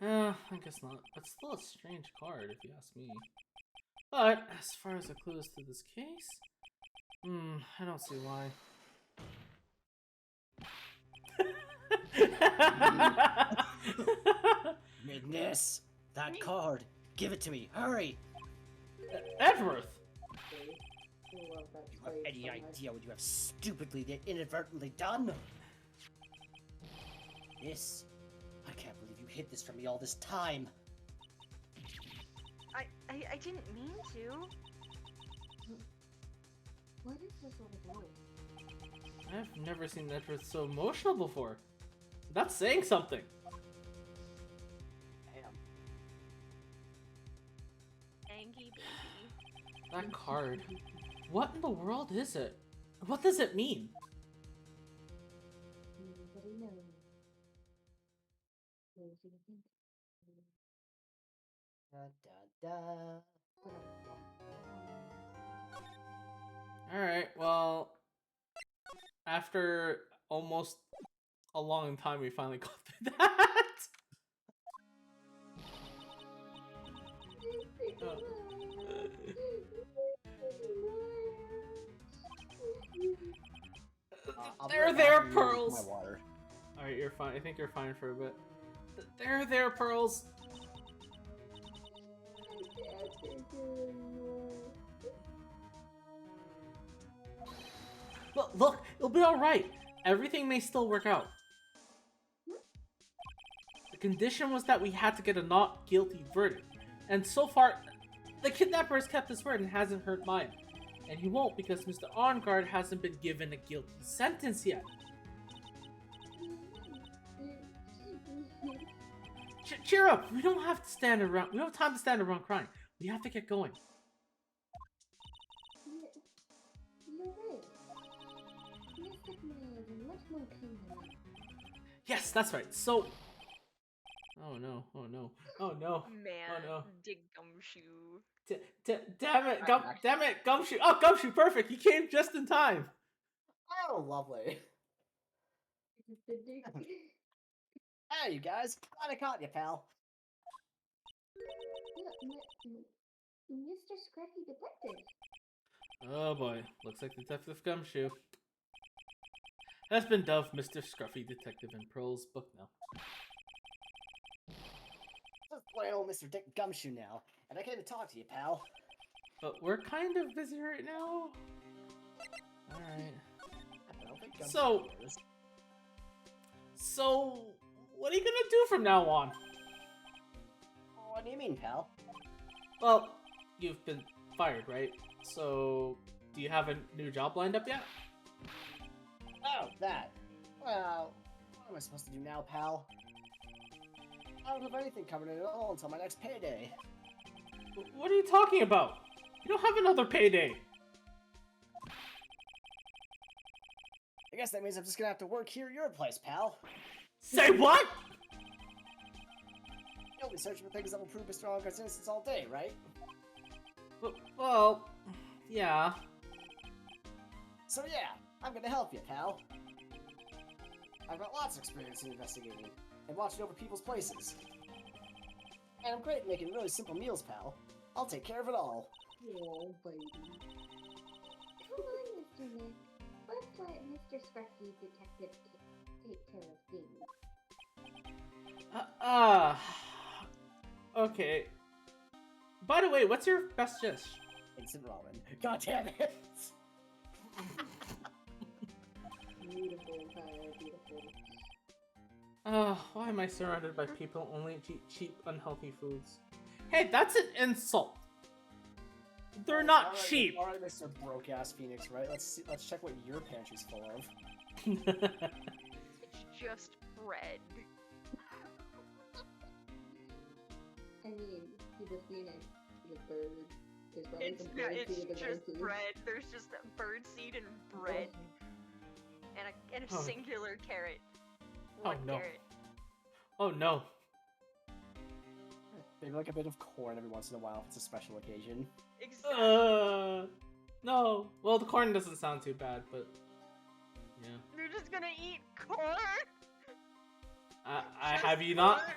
I guess not. But still a strange card, if you ask me. But as far as the clues to this case, I don't see why. Witness! That card! Give it to me! Hurry! Edgeworth! I love that You have phrase any so much. idea what you have stupidly, inadvertently done? This? I can't believe you hid this from me all this time. I didn't mean to. What is this all about? I've never seen Edgeworth so emotional before. That's saying something. Damn. Angie baby. That card. What in the world is it? What does it mean? Nobody knows. Who do you think? Da da da. Alright, well... After almost a long time, we finally got through that! There, Pearls! My water. Alright, you're fine. I think you're fine for a bit. There, Pearls! Look, it'll be alright. Everything may still work out. The condition was that we had to get a not guilty verdict. And so far, the kidnapper has kept his word and hasn't hurt mine. And he won't because Mr. On-Guard hasn't been given a guilty sentence yet. Cheer up! We don't have to stand around. We don't have time to stand around crying. We have to get going. You're right. Mystic Mage is much more clean than that. Yes, that's right. So... Oh no, oh no, oh no. Man, Oh no. dig gumshoe. Damn it, Gumshoe. Oh, Gumshoe, perfect. You came just in time. Oh, lovely. Hey, you guys. Glad I caught you, pal. Mr. Scruffy Detective. Oh boy, looks like Detective Gumshoe. That's been dubbed Mr. Scruffy Detective in Pearl's book now. Just plain old Mr. Dick Gumshoe now, and I came to talk to you, pal. But we're kind of busy right now. Alright. I don't think Gumshoe So- cares. So, what are you gonna do from now on? What do you mean, pal? Well, you've been fired, right? So, do you have a new job lined up yet? Oh, that. Well, what am I supposed to do now, pal? I don't have anything covered at all until my next payday. What are you talking about? You don't have another payday. I guess that means I'm just gonna have to work here at your place, pal. Say what? You'll be searching for things that will prove Mr. Ongar's innocence all day, right? Well, yeah. So yeah, I'm gonna help you, pal. I've got lots of experience in investigating and watching over people's places. And I'm great at making really simple meals, pal. I'll take care of it all. Oh, baby. Come on, Mr. Nick. Let's let Mr. Sparky Detective take care of things. Okay. By the way, what's your best dish? Instant ramen. God damn it! Beautiful, Tyler, beautiful. Why am I surrounded by people who only eat cheap, unhealthy foods? Hey, that's an insult. They're not Alright, cheap. Alright, Mr. Broke-ass Phoenix, right? Let's check what your pantry's full of. It's just bread. I mean, he's a phoenix. He's a bird. There's probably It's, some yeah, bird it's seed in the just bird seed. bread. There's just a bird seed and bread and a Oh. singular carrot. Oh, One no. carrot. Oh no. Maybe like a bit of corn every once in a while if it's a special occasion. Exactly. No. Well, the corn doesn't sound too bad, but yeah. You're just gonna eat corn? Just Have you not? corn?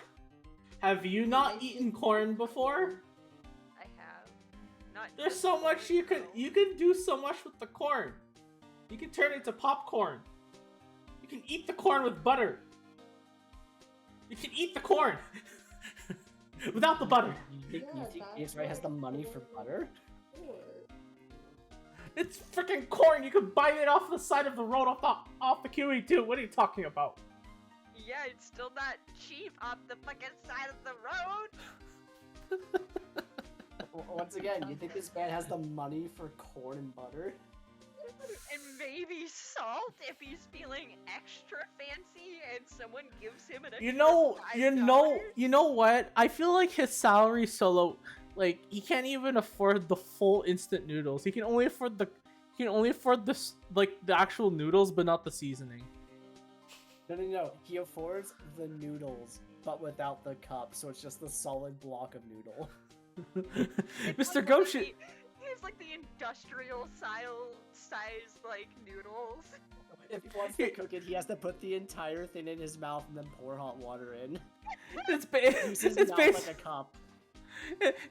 Have you not eaten corn before? I have. Not There's just so much corn, you can do so much with the corn. You can turn it into popcorn. You can eat the corn with butter. You can eat the corn without the butter. You think Phoenix Wright has the money for butter? Sure. It's freaking corn. You can buy it off the side of the road, off the QE2. What are you talking about? Yeah, it's still not cheap off the fucking side of the road. Once again, you think this man has the money for corn and butter? And maybe salt if he's feeling extra fancy and someone gives him an extra You know $5. what? I feel like his salary solo, like he can't even afford the full instant noodles. He can only afford the like the actual noodles, but not the seasoning. No. He affords the noodles, but without the cup, so it's just the solid block of noodle. It's Mr. like Gumshoe. He has like the industrial size like noodles. If he wants to cook it, he has to put the entire thing in his mouth and then pour hot water in. It's Use his it's mouth based. like a cup.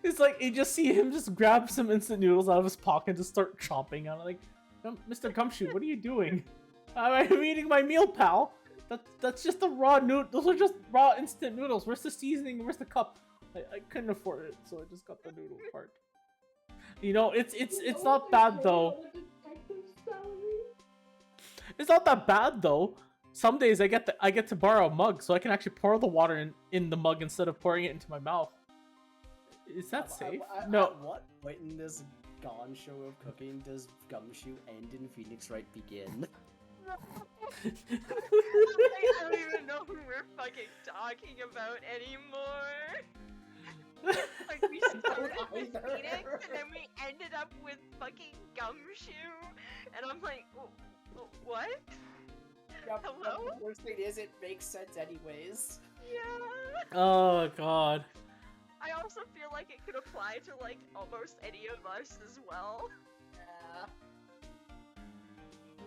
It's like you just see him just grab some instant noodles out of his pocket and just start chomping on it. Like, Mr. Gumshoe, what are you doing? I'm eating my meal, pal. That's just the raw noodle. Those are just raw instant noodles. Where's the seasoning? Where's the cup? I couldn't afford it, so I just got the noodle part. You know, it's not bad though. It's not that bad though. Some days I get to borrow a mug, so I can actually pour the water in the mug instead of pouring it into my mouth. Is that safe? No. At what point in this Gone show of cooking does Gumshoe end and Phoenix Wright begin? I don't even know who we're fucking talking about anymore. Like we started with Phoenix and then we ended up with fucking Gumshoe, and I'm like, what? Yep, Hello? The worst thing is, it makes sense anyways. Yeah. Oh god. I also feel like it could apply to like almost any of us as well. Yeah.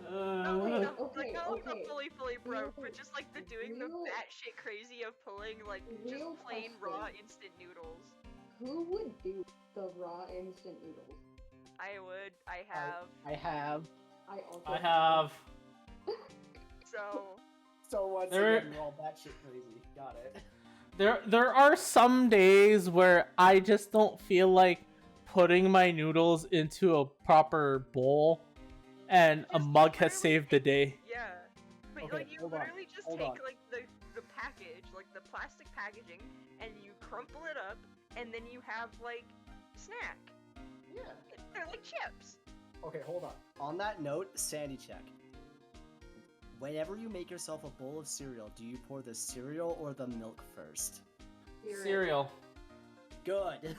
Okay, Not okay. fully broke, but just like the doing the Real- batshit crazy of pulling like just Real plain raw question. instant noodles. Who would do the raw instant noodles? I would. I have. I have. I also I have. So. So once There- again, we're all batshit crazy. Got it. There are some days where I just don't feel like putting my noodles into a proper bowl, and a Just mug has literally saved the day. Yeah. But Okay, like you hold on, literally just hold take on. like the package, like the plastic packaging, and you crumple it up, and then you have like snack. Yeah. They're like chips. Okay, hold on. On that note, sanity check. Whenever you make yourself a bowl of cereal, do you pour the cereal or the milk first? Cereal. Good.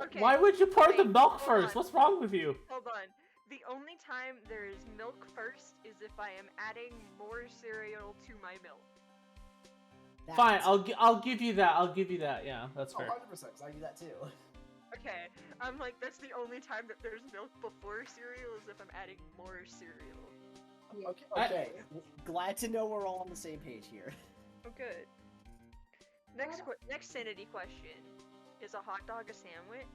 Okay. Why would you pour the wait, milk hold first? on. What's wrong with you? Hold on. The only time there is milk first is if I am adding more cereal to my milk. Fine, I'll give you that. I'll give you that. Yeah, that's Oh, fair. 100%, 'cause I do that too. Okay, I'm like, that's the only time that there's milk before cereal is if I'm adding more cereal. Yeah. Okay. Glad to know we're all on the same page here. Oh, good. Next sanity question. Is a hot dog a sandwich?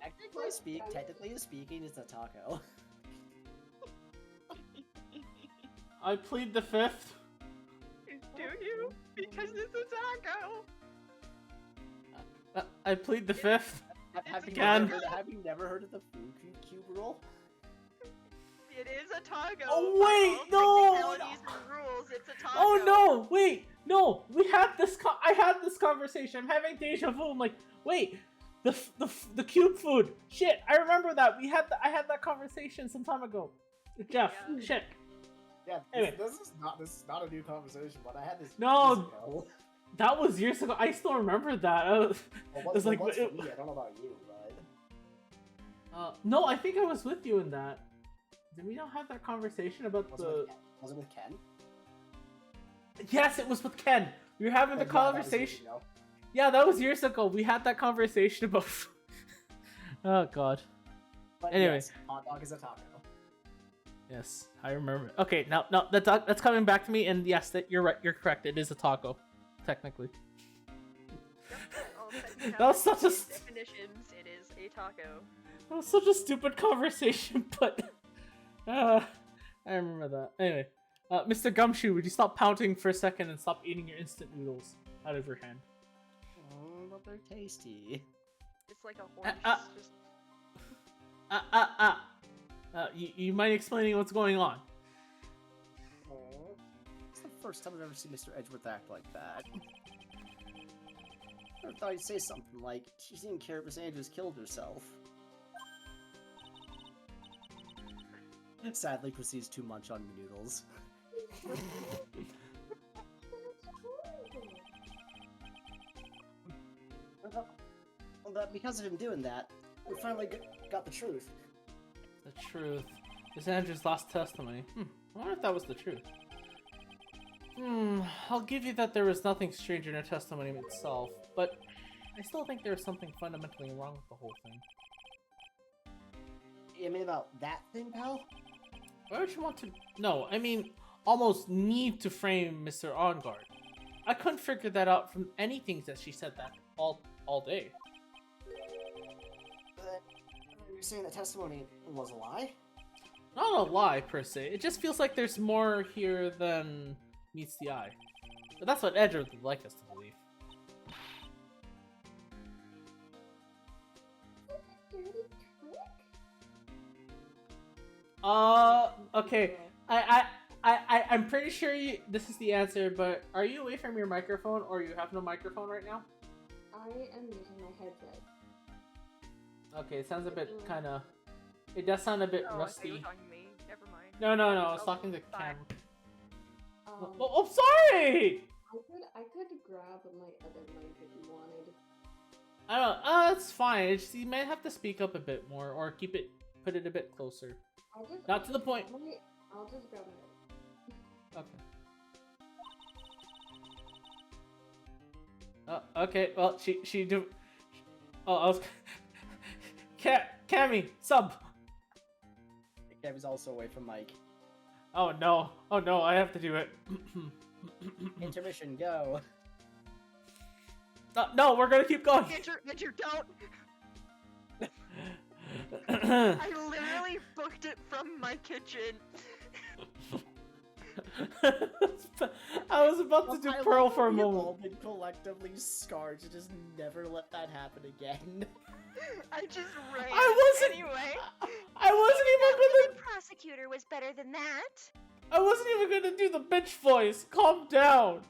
Technically speaking, it's a taco. I plead the fifth. Do you? Because it's a taco! I plead the fifth. Have Again. you never heard of the food cube rule? It is a taco! Oh, By wait, all no! technicalities and rules, it's a taco! Oh no! Wait, no. We had this. I had this conversation. I'm having deja vu. I'm like, wait, the cube food. Shit, I remember that. I had that conversation some time ago. Jeff, Yeah. shit. Yeah, Anyway. this is not a new conversation, but I had this No. years ago. That was years ago. I still remember that. Well, It's like, once it- for me, I don't know about you, but no, I think I was with you in that. Did we not have that conversation about was it with Ken? Yes, it was with Ken. We were having the Yeah, that was conversation. years ago. Yeah, that was years ago. We had that conversation about. Oh god. But Anyway. yes, hot dog is a taco. Yes, I remember. Okay, now that's coming back to me, and yes, you're right. You're correct. It is a taco, technically. Yep, That was such a definitions, it is a taco. That was such a stupid conversation, but I remember that. Anyway, Mr. Gumshoe, would you stop pouting for a second and stop eating your instant noodles out of your hand? Oh, but they're tasty. It's like a horse, just... You mind explaining what's going on? Oh, it's the first time I've ever seen Mr. Edgeworth act like that. I thought he'd say something like, she didn't care if Miss Andrews killed herself. Sadly proceeds to munch on noodles. Well, because of him doing that, we finally got the truth. The truth. Miss Andrews' last testimony. I wonder if that was the truth. I'll give you that there was nothing strange in her testimony itself, but I still think there was something fundamentally wrong with the whole thing. You mean about that thing, pal? Why would you want to... No, I mean, almost need to frame Mr. OnGuard. I couldn't figure that out from anything that she said that all day. You're saying that testimony was a lie? Not a lie, per se. It just feels like there's more here than meets the eye. But that's what Edgeworth would like us to believe. Dirty trick? Okay. I'm pretty sure this is the answer, but are you away from your microphone or you have no microphone right now? I am using my headset. Okay, it sounds a bit kinda... It does sound a bit Oh, I thought rusty. you were talking to me. Never mind. No, I was talking to fine. Cam. Um, Oh, I'm sorry! I could grab my other mic if you wanted. I don't know. It's fine. It's just, you might have to speak up a bit more or put it a bit closer. Not to the point. I'll just grab my Okay. Okay, well, she do... Oh, I was... Cammy, sub! Kevin's also away from Mike. Oh no, I have to do it. Intermission, go. No, we're gonna keep going. Andrew, don't! I literally booked it from my kitchen. I was about to do Pearl for a We've all moment. been collectively scarred to just never let that happen again. I just ran anyway. I wasn't even The prosecutor was better than that. I wasn't even gonna do the bitch voice. Calm down.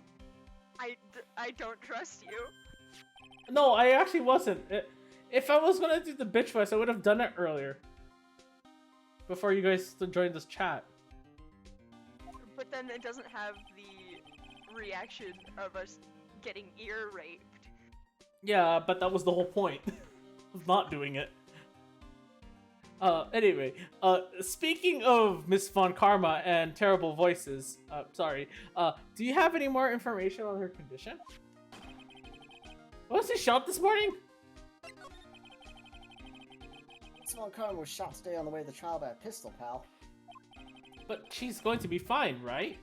I don't trust you. No, I actually wasn't. If I was gonna do the bitch voice, I would have done it earlier. Before you guys joined this chat. But then it doesn't have the reaction of us getting ear raped. Yeah, but that was the whole point of not doing it. Anyway, speaking of Miss Von Karma and terrible voices, do you have any more information on her condition? Was he shot this morning? Small Carmen was shot today on the way to the trial by a pistol, pal. But she's going to be fine, right?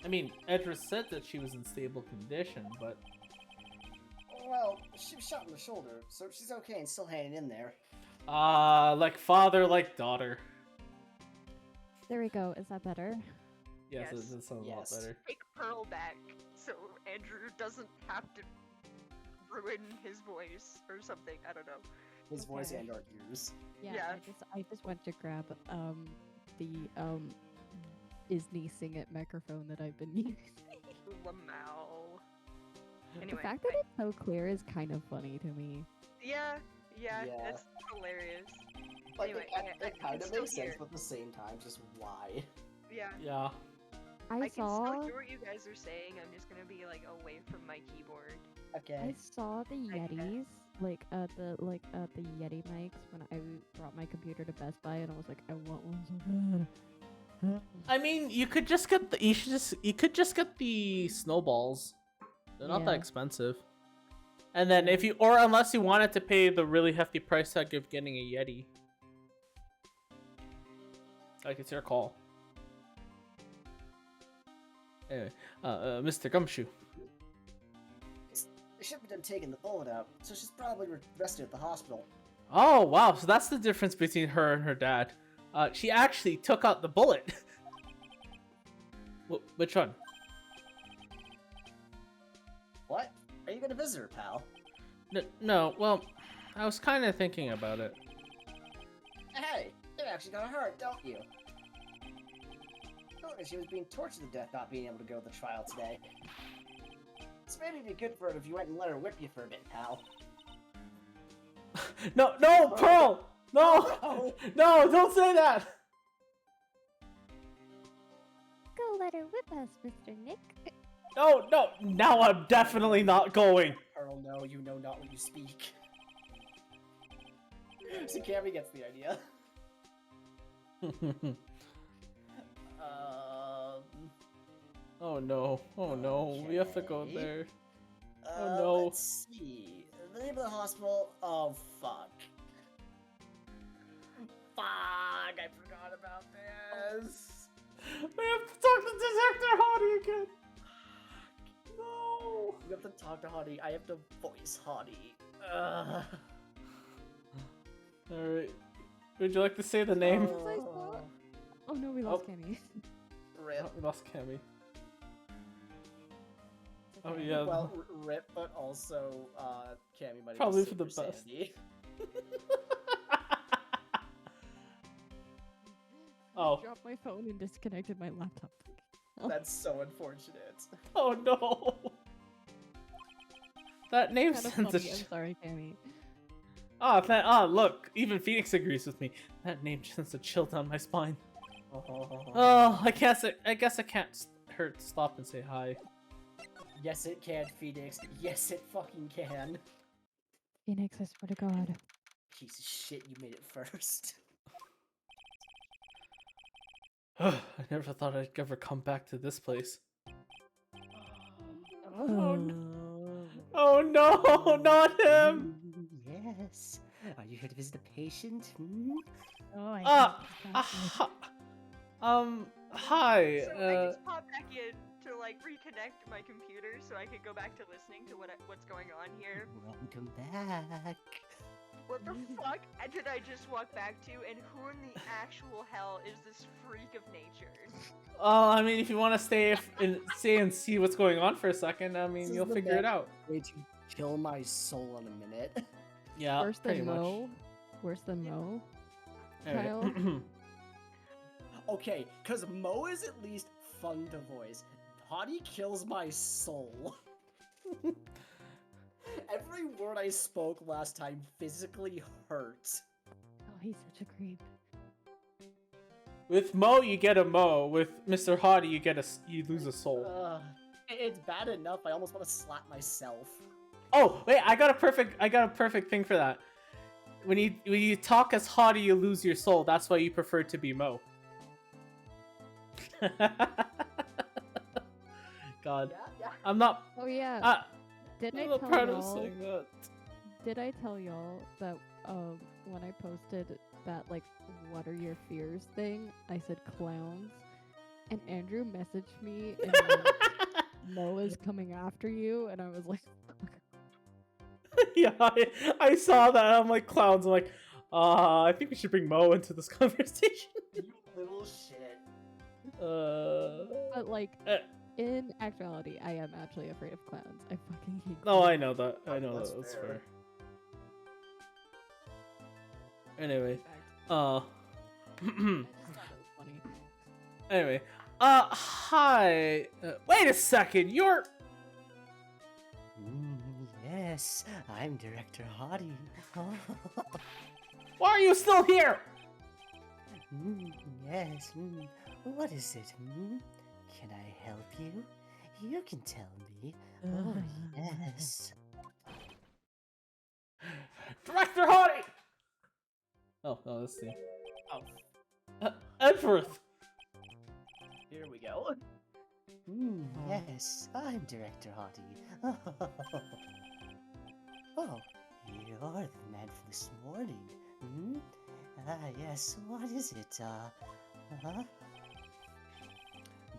I mean, Edris said that she was in stable condition, but... Well, she was shot in the shoulder, so she's okay and still hanging in there. Like father, like daughter. There we go. Is that better? Yes, Yes. it sounds a lot Yes. better. Take Pearl back so Andrew doesn't have to ruin his voice or something. I don't know. His voice Okay. and our ears. Yeah. I just went to grab the Disney Sing It microphone that I've been using. Lamau. The Anyway, fact that it's so clear is kind of funny to me. yeah, Yeah. that's hilarious. Like, Anyway, it kind of still makes hear sense, it. but at the same time, just why? Yeah. Yeah. I I can saw still hear what you guys are saying. I'm just gonna be like away from my keyboard. Okay. I saw the I bet. Yetis, the Yeti mics when I brought my computer to Best Buy, and I was like, I want one so bad. I mean, you could just get the you could just get the snowballs. They're not that Yeah. expensive. And then if you unless you wanted to pay the really hefty price tag of getting a Yeti. Like it's your call. Anyway, Mr. Gumshoe. They should have been taking the bullet out, so she's probably rested at the hospital. Oh wow, so that's the difference between her and her dad. She actually took out the bullet. Which one? What? Are you gonna visit her, pal? No, well, I was kind of thinking about it. Hey, you actually got hurt, don't you? Look, she was being tortured to death not being able to go to the trial today. So maybe it'd be good for her if you went and let her whip you for a bit, pal. No, Pearl! No! No, don't say that! Go let her whip us, Mr. Nick. No, now I'm definitely not going. Pearl, no, you know not what you speak. So Cammy gets the idea. Oh no, we have to go Okay. there. Oh, no. Let's see. The name of the hospital. Oh fuck. Fuck! I forgot about this. We have to talk to Detective Hottie again. No. You have to talk to Hottie. I have to voice Hottie. Ugh. Alright. Would you like to say the name? Oh no, we lost Oh. Cammy. Rip. Oh, we lost Cammy. Oh yeah. Well, rip, but also, Cammy might Probably have for the saved her best. sanity. Oh. I dropped my phone and disconnected my laptop. That's so unfortunate. Oh no. That name Kinda sends a. funny, I'm sorry, Cammy. Oh, look. Even Phoenix agrees with me. That name sends a chill down my spine. Oh, I guess I can't stop and say hi. Yes, it can, Phoenix. Yes, it fucking can. Phoenix, I swear to God. Piece of shit, you made it first. I never thought I'd ever come back to this place. Oh, Oh no, not him! Yes. Are you here to visit a patient? Hmm? Oh, I Hi. So I just popped back in to like reconnect my computer so I could go back to listening to what's going on here. Welcome back. What the fuck did I just walk back to? And who in the actual hell is this freak of nature? I mean, if you want to stay and see what's going on for a second, I mean, This is you'll the figure it best out. way to kill my soul in a minute. Yeah, Worse pretty than much. Mo. Worse than Mo. Anyway. Kyle? Okay, because Mo is at least fun to voice. Hottie kills my soul. Every word I spoke last time physically hurts. Oh, he's such a creep. With Mo, you get a Mo. With Mr. Hottie, you lose a soul. It's bad enough. I almost want to slap myself. Oh wait, I got a perfect thing for that. When you talk as haughty, you lose your soul. That's why you prefer to be Mo. God, Yeah. I'm not. Oh yeah. Did I I'm not tell proud of y'all? saying that. Did I tell y'all that when I posted that like what are your fears thing, I said clowns, and Andrew messaged me and went, Mo is coming after you, and I was like, Yeah, I saw that. I'm like clowns. I'm like, I think we should bring Mo into this conversation. You little shit. but like uh, in actuality, I am actually afraid of clowns. I fucking hate. No, clowns. I know that. I know That's that's fair. fair. Anyway, In fact, I just thought it was funny. anyway, hi. Wait a second. You're. Yes, I'm Director Hottie. Why are you still here? Yes, what is it? Can I help you? You can tell me. Oh, yes. Director Hardy. Oh, that's the. Oh, Edgeworth. here we go. Yes, I'm Director Hottie. Oh, you're the man from this morning. Yes, what is it?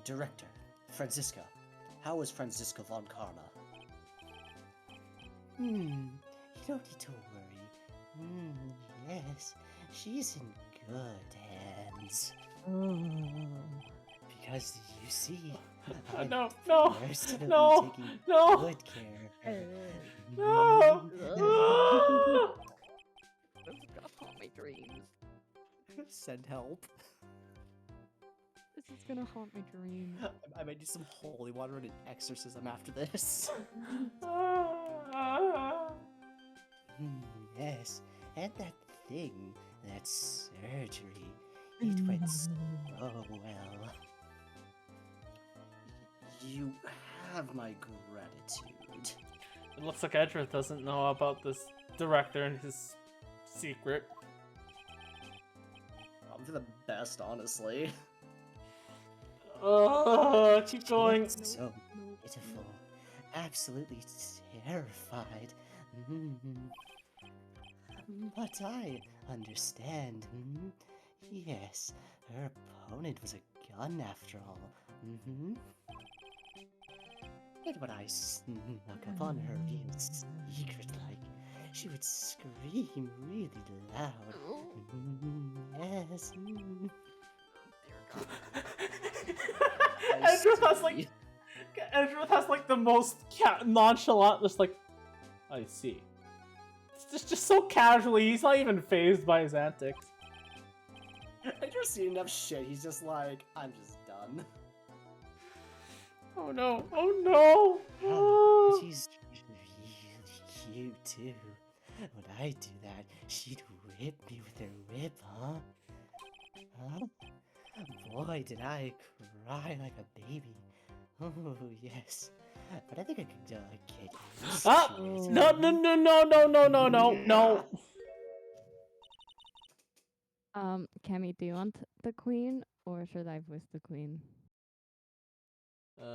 Director, Franziska. How is Franziska von Karma? You don't need to worry. Yes, she's in good hands. Because you see, No, I'm no, personally no, taking no. good care. No. This is gonna haunt my dreams. Send help. This is gonna haunt my dreams. I might do some holy water and an exorcism after this. Yes, and that thing, that surgery, it went so well. You have my gratitude. It looks like Edgeworth doesn't know about this director and his secret. For the best, honestly. Keep going. So pitiful, absolutely terrified. But I understand. Yes, her opponent was a gun after all. And when I snuck up on her real secret, like, she would scream really loud. Yes. Edgeworth has like the most nonchalant, just like, I see. It's just so casually. He's not even phased by his antics. I just seen enough shit. He's just like, I'm just done. Oh no! Oh no! She's really cute too. When I do that, she'd whip me with her whip, huh? Boy, did I cry like a baby. Oh, yes. But I think I could get used to it. No, no, no, no, no, no, no, no, no. Cammy, do you want the queen, or should I voice the queen? Give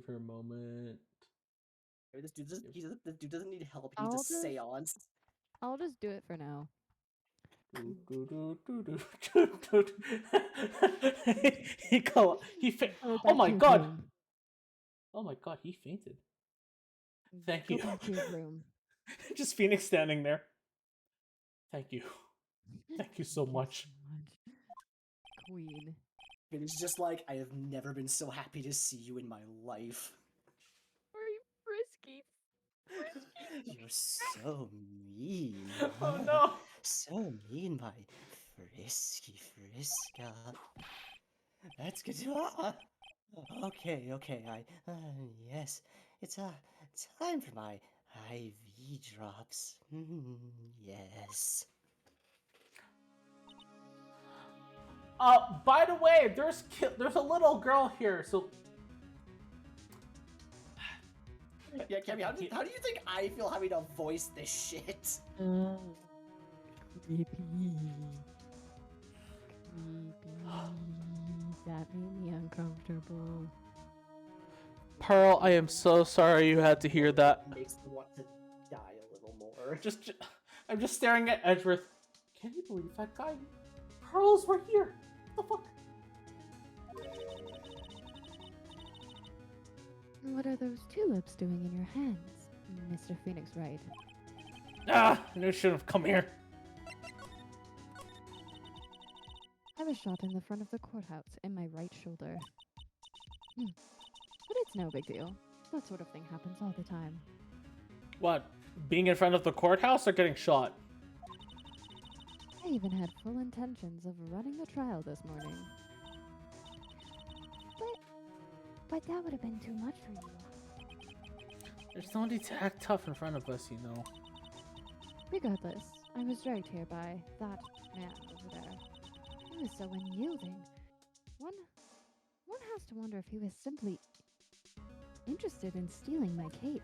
her a moment. This dude doesn't need help. He I'll needs a just- seance. I'll just do it for now. Oh my god! Oh my god, he fainted. Thank Go you. back to your room. Just Phoenix standing there. Thank you. Thank you so much. Queen. And it's just like, I have never been so happy to see you in my life. Very frisky. You're so mean. Oh no! So mean, my frisky Friska. That's good. Okay, yes. It's time for my IV drops. Yes. By the way, there's a little girl here, so Yeah, Cammy, how do you think I feel having to voice this shit? Creepy. That made me uncomfortable. Pearl, I am so sorry you had to hear that. Makes me want to die a little more. I'm just staring at Edgeworth. Can you believe that guy? Pearls were here. What the fuck? What are those tulips doing in your hands, Mr. Phoenix Wright? Ah, I knew I shouldn't have come here. I was shot in the front of the courthouse in my right shoulder. But it's no big deal. That sort of thing happens all the time. What? Being in front of the courthouse or getting shot? I even had full intentions of running the trial this morning. But that would have been too much for you. There's no need to act tough in front of us, you know. Regardless, I was dragged here by that man over there. He was so unyielding. One has to wonder if he was simply interested in stealing my case.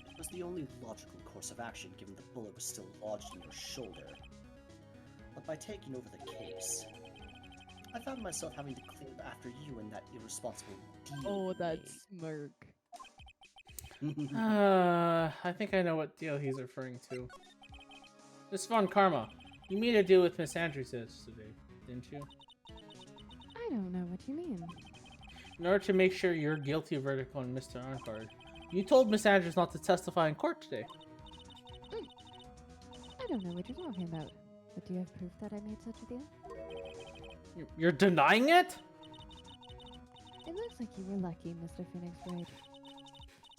It was the only logical course of action given the bullet was still lodged in your shoulder. But by taking over the case, I found myself having to clean up after you and that irresponsible deal. Oh, that you smirk. I think I know what deal he's referring to. Miss Von Karma, you made a deal with Miss Andrews yesterday, didn't you? I don't know what you mean. In order to make sure your guilty verdict on Mr. Arncard, you told Miss Andrews not to testify in court today. I don't know what you're talking about. But do you have proof that I made such a deal? You're denying it? It looks like you were lucky, Mr. Phoenix Wright.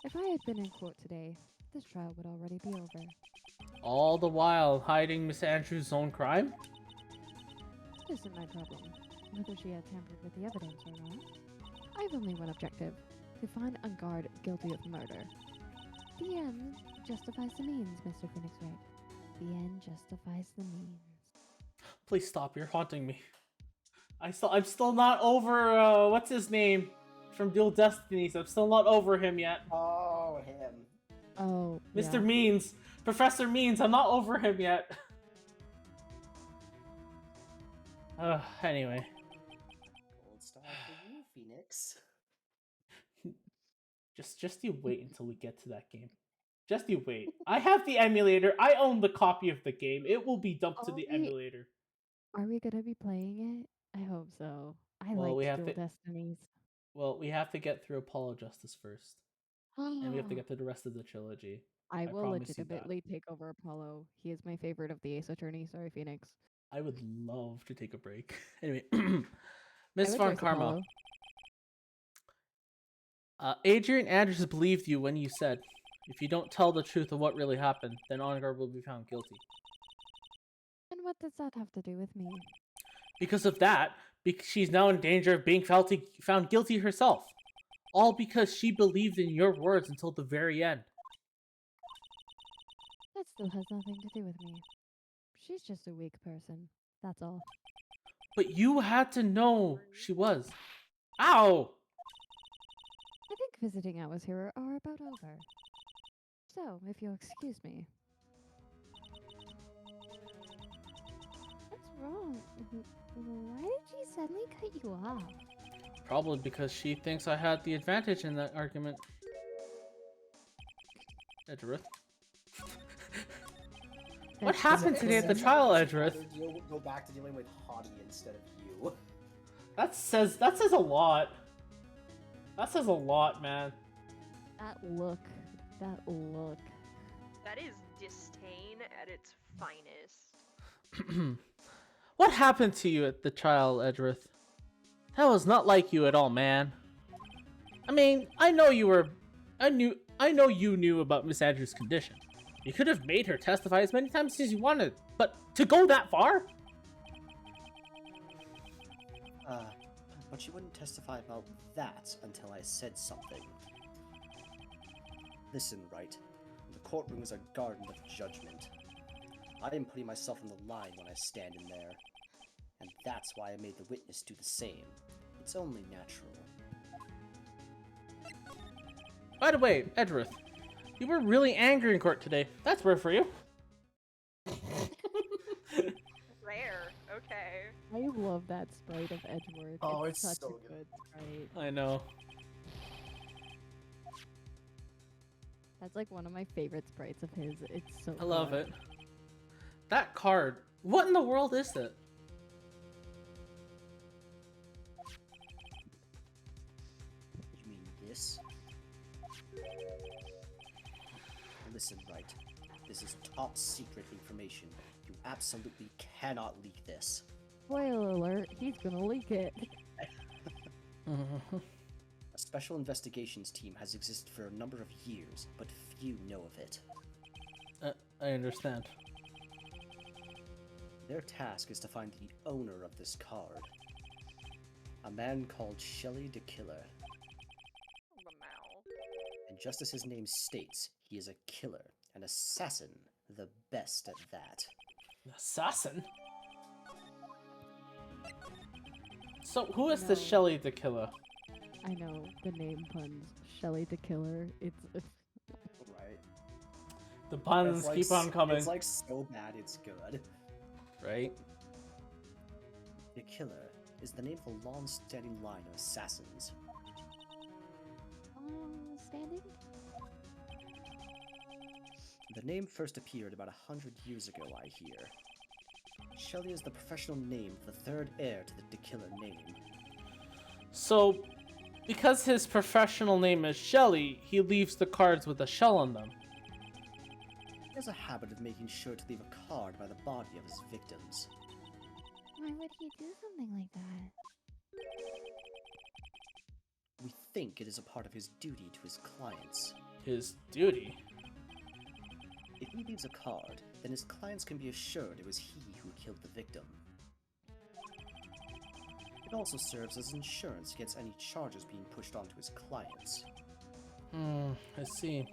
If I had been in court today, this trial would already be over. All the while hiding Miss Andrews' own crime? This isn't my problem, whether she had tampered with the evidence or not. I've only one objective, to find Arncard guilty of murder. The end justifies the means, Mr. Phoenix Wright. The end justifies the means. Please stop, you're haunting me. I'm still not over, what's his name? From Dual Destinies. I'm still not over him yet. Oh, him. Oh, Mr. yeah. Means. Professor Means, I'm not over him yet. Anyway. Gold star for you, Phoenix. Just you wait until we get to that game. Just you wait. I have the emulator. I own the copy of the game. It will be dumped to the emulator. Are we gonna be playing it? I hope so. I Well, we like have Dual to- Destinies. Well, we have to get through Apollo Justice first. And we have to get through the rest of the trilogy. I will promise you that. legitimately take over Apollo. He is my favorite of the Ace Attorney. Sorry, Phoenix. I would love to take a break. Anyway, I Miss would Von choose Karma. Apollo. Adrian Andrews believed you when you said, if you don't tell the truth of what really happened, then Arncard will be found guilty. And what does that have to do with me? Because of that, she's now in danger of being found guilty herself. All because she believed in your words until the very end. That still has nothing to do with me. She's just a weak person. That's all. But you had to know she was. Ow! I think visiting hours here are about over. So, if you'll excuse me. What's wrong? Why did she suddenly cut you off? Probably because she thinks I had the advantage in that argument. Edgeworth. What happened today at the trial, Edgeworth? You'll go back to dealing with Hottie instead of you. That says a lot. That says a lot, man. That look. That look. That is disdain at its finest. What happened to you at the trial, Edgeworth? That was not like you at all, man. I mean, I know you knew about Miss Andrews' condition. You could have made her testify as many times as you wanted, but to go that far? But she wouldn't testify about that until I said something. Listen, Wright. The courtroom is a garden of judgment. I am putting myself on the line when I stand in there. And that's why I made the witness do the same. It's only natural. By the way, Edgeworth, you were really angry in court today. That's rare for you. Rare. Okay. I love that sprite of Edgeworth. Oh, it's it's such so a good. good sprite. I know. That's like one of my favorite sprites of his. It's so I love good. it. That card. What in the world is that? You mean this? Listen, right. This is top secret information. You absolutely cannot leak this. Spoiler alert, he's gonna leak it. A special investigations team has existed for a number of years, but few know of it. I understand. Their task is to find the owner of this card. A man called Shelley the Killer. And just as his name states, he is a killer, an assassin, the best at that. Assassin? So who is No. this Shelley the Killer? I know the name puns. Shelly the Killer. It's Right. The puns keep on coming. It's like so bad it's good. Right? The Killer is the name of a long-standing line of assassins. standing. The name first appeared about 100 years ago, I hear. Shelley is the professional name of the third heir to the Killer name. So, because his professional name is Shelley, he leaves the cards with a shell on them. He has a habit of making sure to leave a card by the body of his victims. Why would he do something like that? We think it is a part of his duty to his clients. His duty? If he leaves a card, then his clients can be assured it was he who killed the victim. It also serves as insurance against any charges being pushed onto his clients. I see.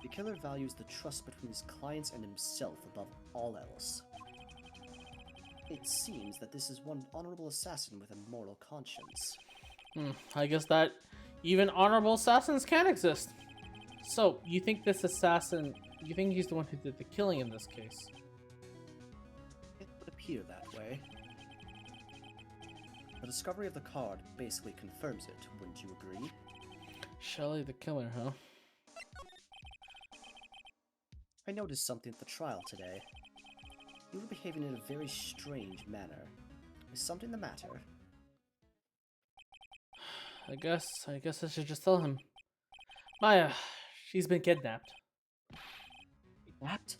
The killer values the trust between his clients and himself above all else. It seems that this is one honorable assassin with a moral conscience. I guess that even honorable assassins can exist. So, you think this assassin, you think he's the one who did the killing in this case? It would appear that way. The discovery of the card basically confirms it, wouldn't you agree? Shelley the Killer, huh? I noticed something at the trial today. You were behaving in a very strange manner. Is something the matter? I guess I should just tell him. Maya, she's been kidnapped. Kidnapped?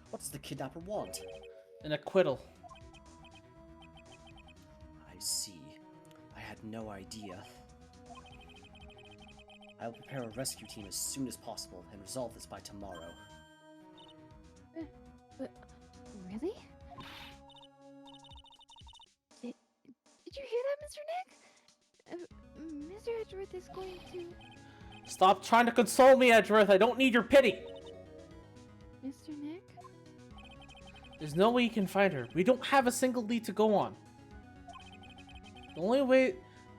What does the kidnapper want? An acquittal. I see. I had no idea. I will prepare a rescue team as soon as possible and resolve this by tomorrow. But really? Did you hear that, Mr. Nick? Mr. Edgeworth is going to... Stop trying to console me, Edgeworth. I don't need your pity. Mr. Nick? There's no way you can find her. We don't have a single lead to go on.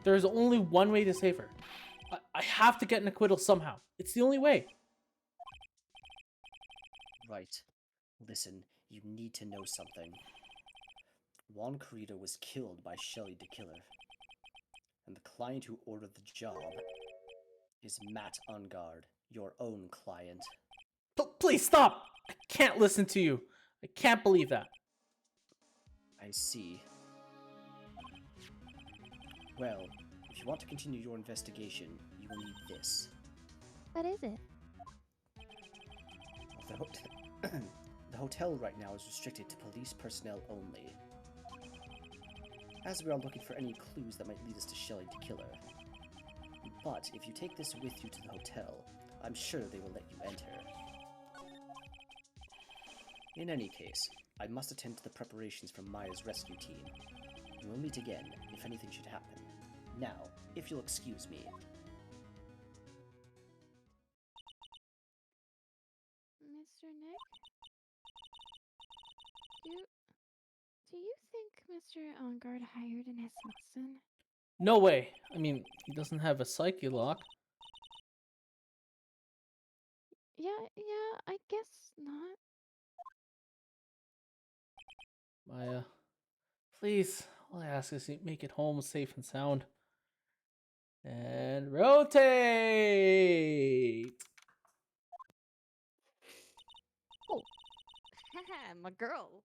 There's only one way to save her. I have to get an acquittal somehow. It's the only way. Right. Listen, you need to know something. Juan Corrida was killed by Shelley the Killer. And the client who ordered the job is Matt Ungard, your own client. Please stop! I can't listen to you. I can't believe that. I see. Well, if you want to continue your investigation, you will need this. What is it? The hotel right now is restricted to police personnel only, as we are looking for any clues that might lead us to Shelley the Killer. But if you take this with you to the hotel, I'm sure they will let you enter. In any case, I must attend to the preparations for Maya's rescue team. We'll meet again if anything should happen. Now, if you'll excuse me. Mr. Nick? Do you think Mr. Ongard hired an assassin? No way. I mean, he doesn't have a psyche lock. Yeah, I guess not. Maya, please, all I ask is you make it home safe and sound. And rotate! Oh, I'm a girl.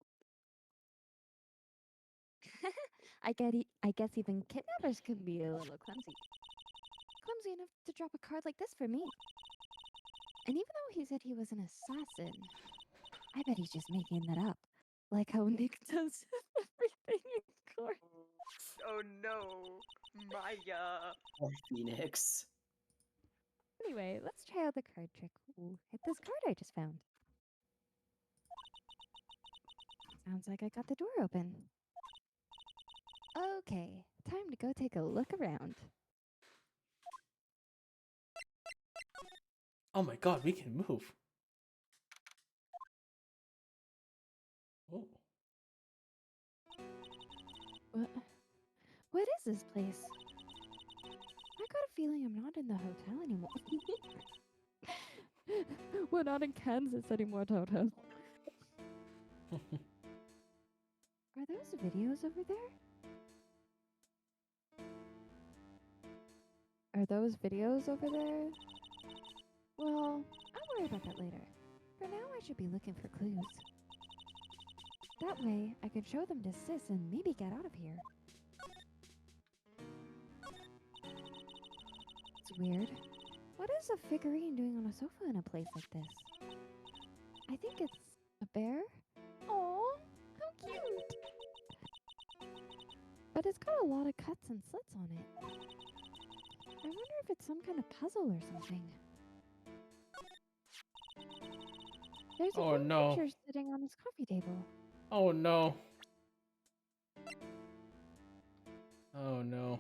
I guess even kidnappers can be a little clumsy. Clumsy enough to drop a card like this for me. And even though he said he was an assassin, I bet he's just making that up. Like how Nick does everything in court. Oh no, Maya. Or Phoenix. Anyway, let's try out the card trick. Ooh, hit this card I just found. Sounds like I got the door open. Okay, time to go take a look around. Oh my god, we can move. Oh. What is this place? I got a feeling I'm not in the hotel anymore. We're not in Kansas anymore, Toto. Are those videos over there? Are those videos over there? Well, I'll worry about that later. For now, I should be looking for clues. That way, I can show them to Sis and maybe get out of here. It's weird. What is a figurine doing on a sofa in a place like this? I think it's a bear. Aw, how cute! But it's got a lot of cuts and slits on it. I wonder if it's some kind of puzzle or something. There's a Oh, green no. creature sitting on his coffee table. Oh no. Oh no.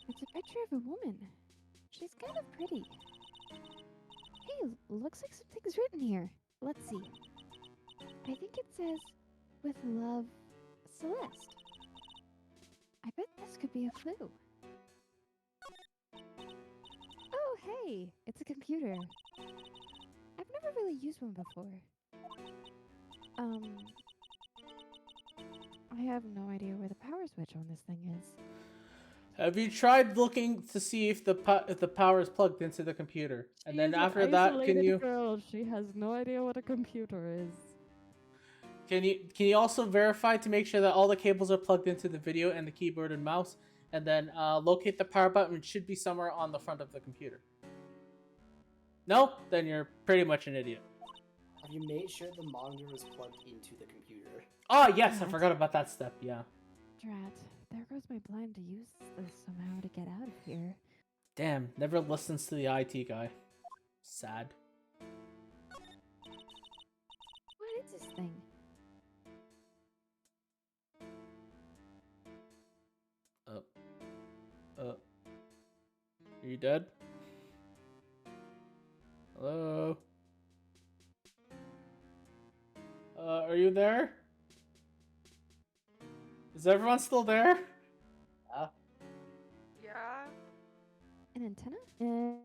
It's a picture of a woman. She's kind of pretty. Hey, looks like something's written here. Let's see. I think it says, "With love, Celeste." I bet this could be a clue. Oh, hey, it's a computer. I've never really used one before. I have no idea where the power switch on this thing is. Have you tried looking to see if the power is plugged into the computer? And then after that, can you girl. She has no idea what a computer is. can you also verify to make sure that all the cables are plugged into the video and the keyboard and mouse, and then locate the power button, which should be somewhere on the front of the computer. No? Then you're pretty much an idiot. Have you made sure the monitor is plugged into the computer? Oh yes, I Drat. forgot about that step. Yeah. Drat, there goes my plan to use this somehow to get out of here. Damn, never listens to the IT guy. Sad. What is this thing? Are you dead? Hello? Are you there? Is everyone still there? Yeah. An antenna?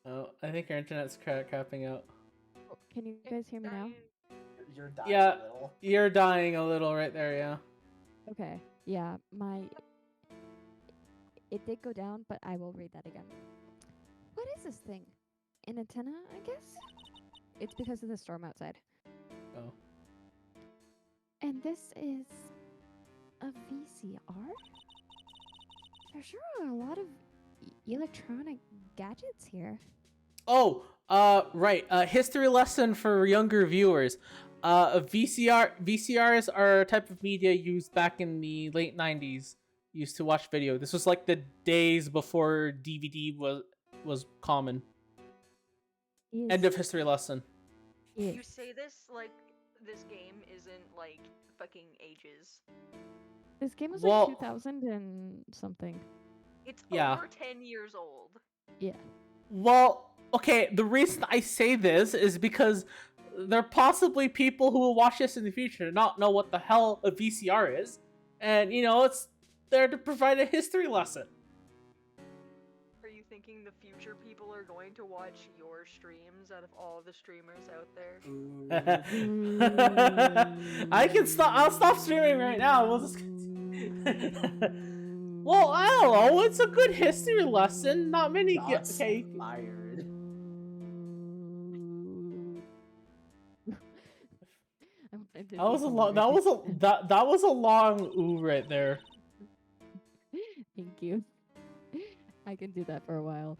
Oh, I think our internet's crapping out. Can you guys hear me now? You're dying Yeah. a little. You're dying a little right there, yeah. Okay. Yeah, it did go down, but I will read that again. What is this thing? An antenna, I guess? It's because of the storm outside. Oh. And this is a VCR? There sure are a lot of electronic gadgets here. Oh, right. History lesson for younger viewers. VCRs are a type of media used back in the late 90s. Used to watch video. This was like the days before DVD was common. End of history lesson. Yes. You say this like this game isn't like fucking ages. This game was Well- like 2000 and something. It's Yeah. over 10 years old. Yeah. Well, okay, the reason I say this is because there are possibly people who will watch this in the future and not know what the hell a VCR is. And, you know, it's there to provide a history lesson. Are you thinking thinking the future people are going to watch your streams out of all the streamers out there? I can stop. I'll stop streaming right now. We'll just. Well, I don't know. It's a good history lesson. Not many get. Shots Okay. fired. That was a long. That was a long ooh right there. Thank you. I can do that for a while.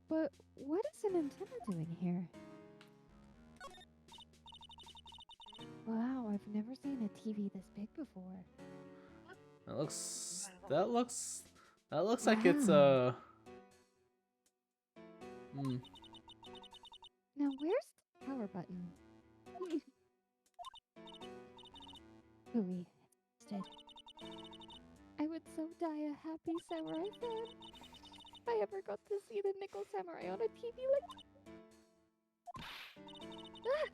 But what is an antenna doing here? Wow, I've never seen a TV this big before. That looks like it's Wow. Now where's the power button? Ooey, instead. I would so die a happy samurai fan if I ever got to see the Nickel Samurai on a TV like. Ah!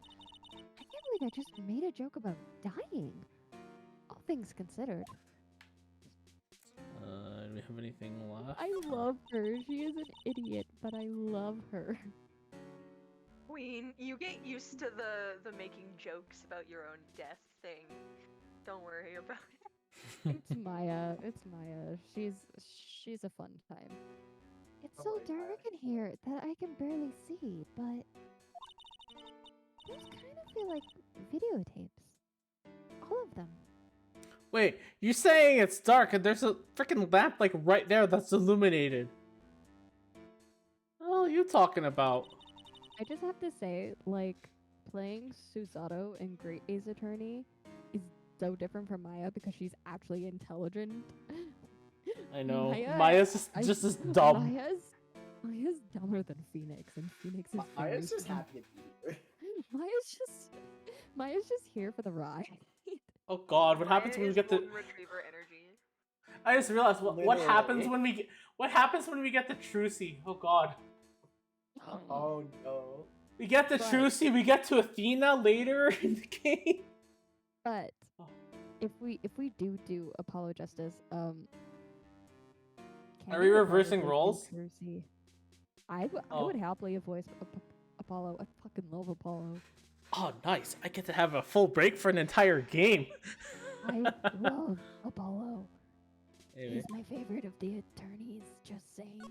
I can't believe I just made a joke about dying. All things considered. Do we have anything left? I love her. She is an idiot, but I love her. Queen, you get used to the making jokes about your own death thing. Don't worry about it. It's Maya. It's Maya. She's a fun time. It's so dark in here that I can barely see, but those kind of feel like videotapes. All of them. Wait, you're saying it's dark and there's a freaking lamp like right there that's illuminated. What are you talking about? I just have to say, like, playing Susato in Great Ace Attorney is so different from Maya because she's actually intelligent. I know. Maya- Maya's just as dumb. Maya's dumber than Phoenix, and Phoenix is very Maya's just smart. happy to be here. Maya's just here for the ride. Oh god, what happens Maya when we is get the golden retriever energy. I just realized what Literally. happens when we get the Trucy. Oh god. Oh no. We get the But- Trucy, we get to Athena later in the game. But Oh. if we do Apollo justice, Are Candy we would reversing probably do roles? Cersei. I Oh. would happily voice Apollo. I fucking love Apollo. Oh nice. I get to have a full break for an entire game. I love Apollo. Anyway. He's my favorite of the attorneys. Just saying.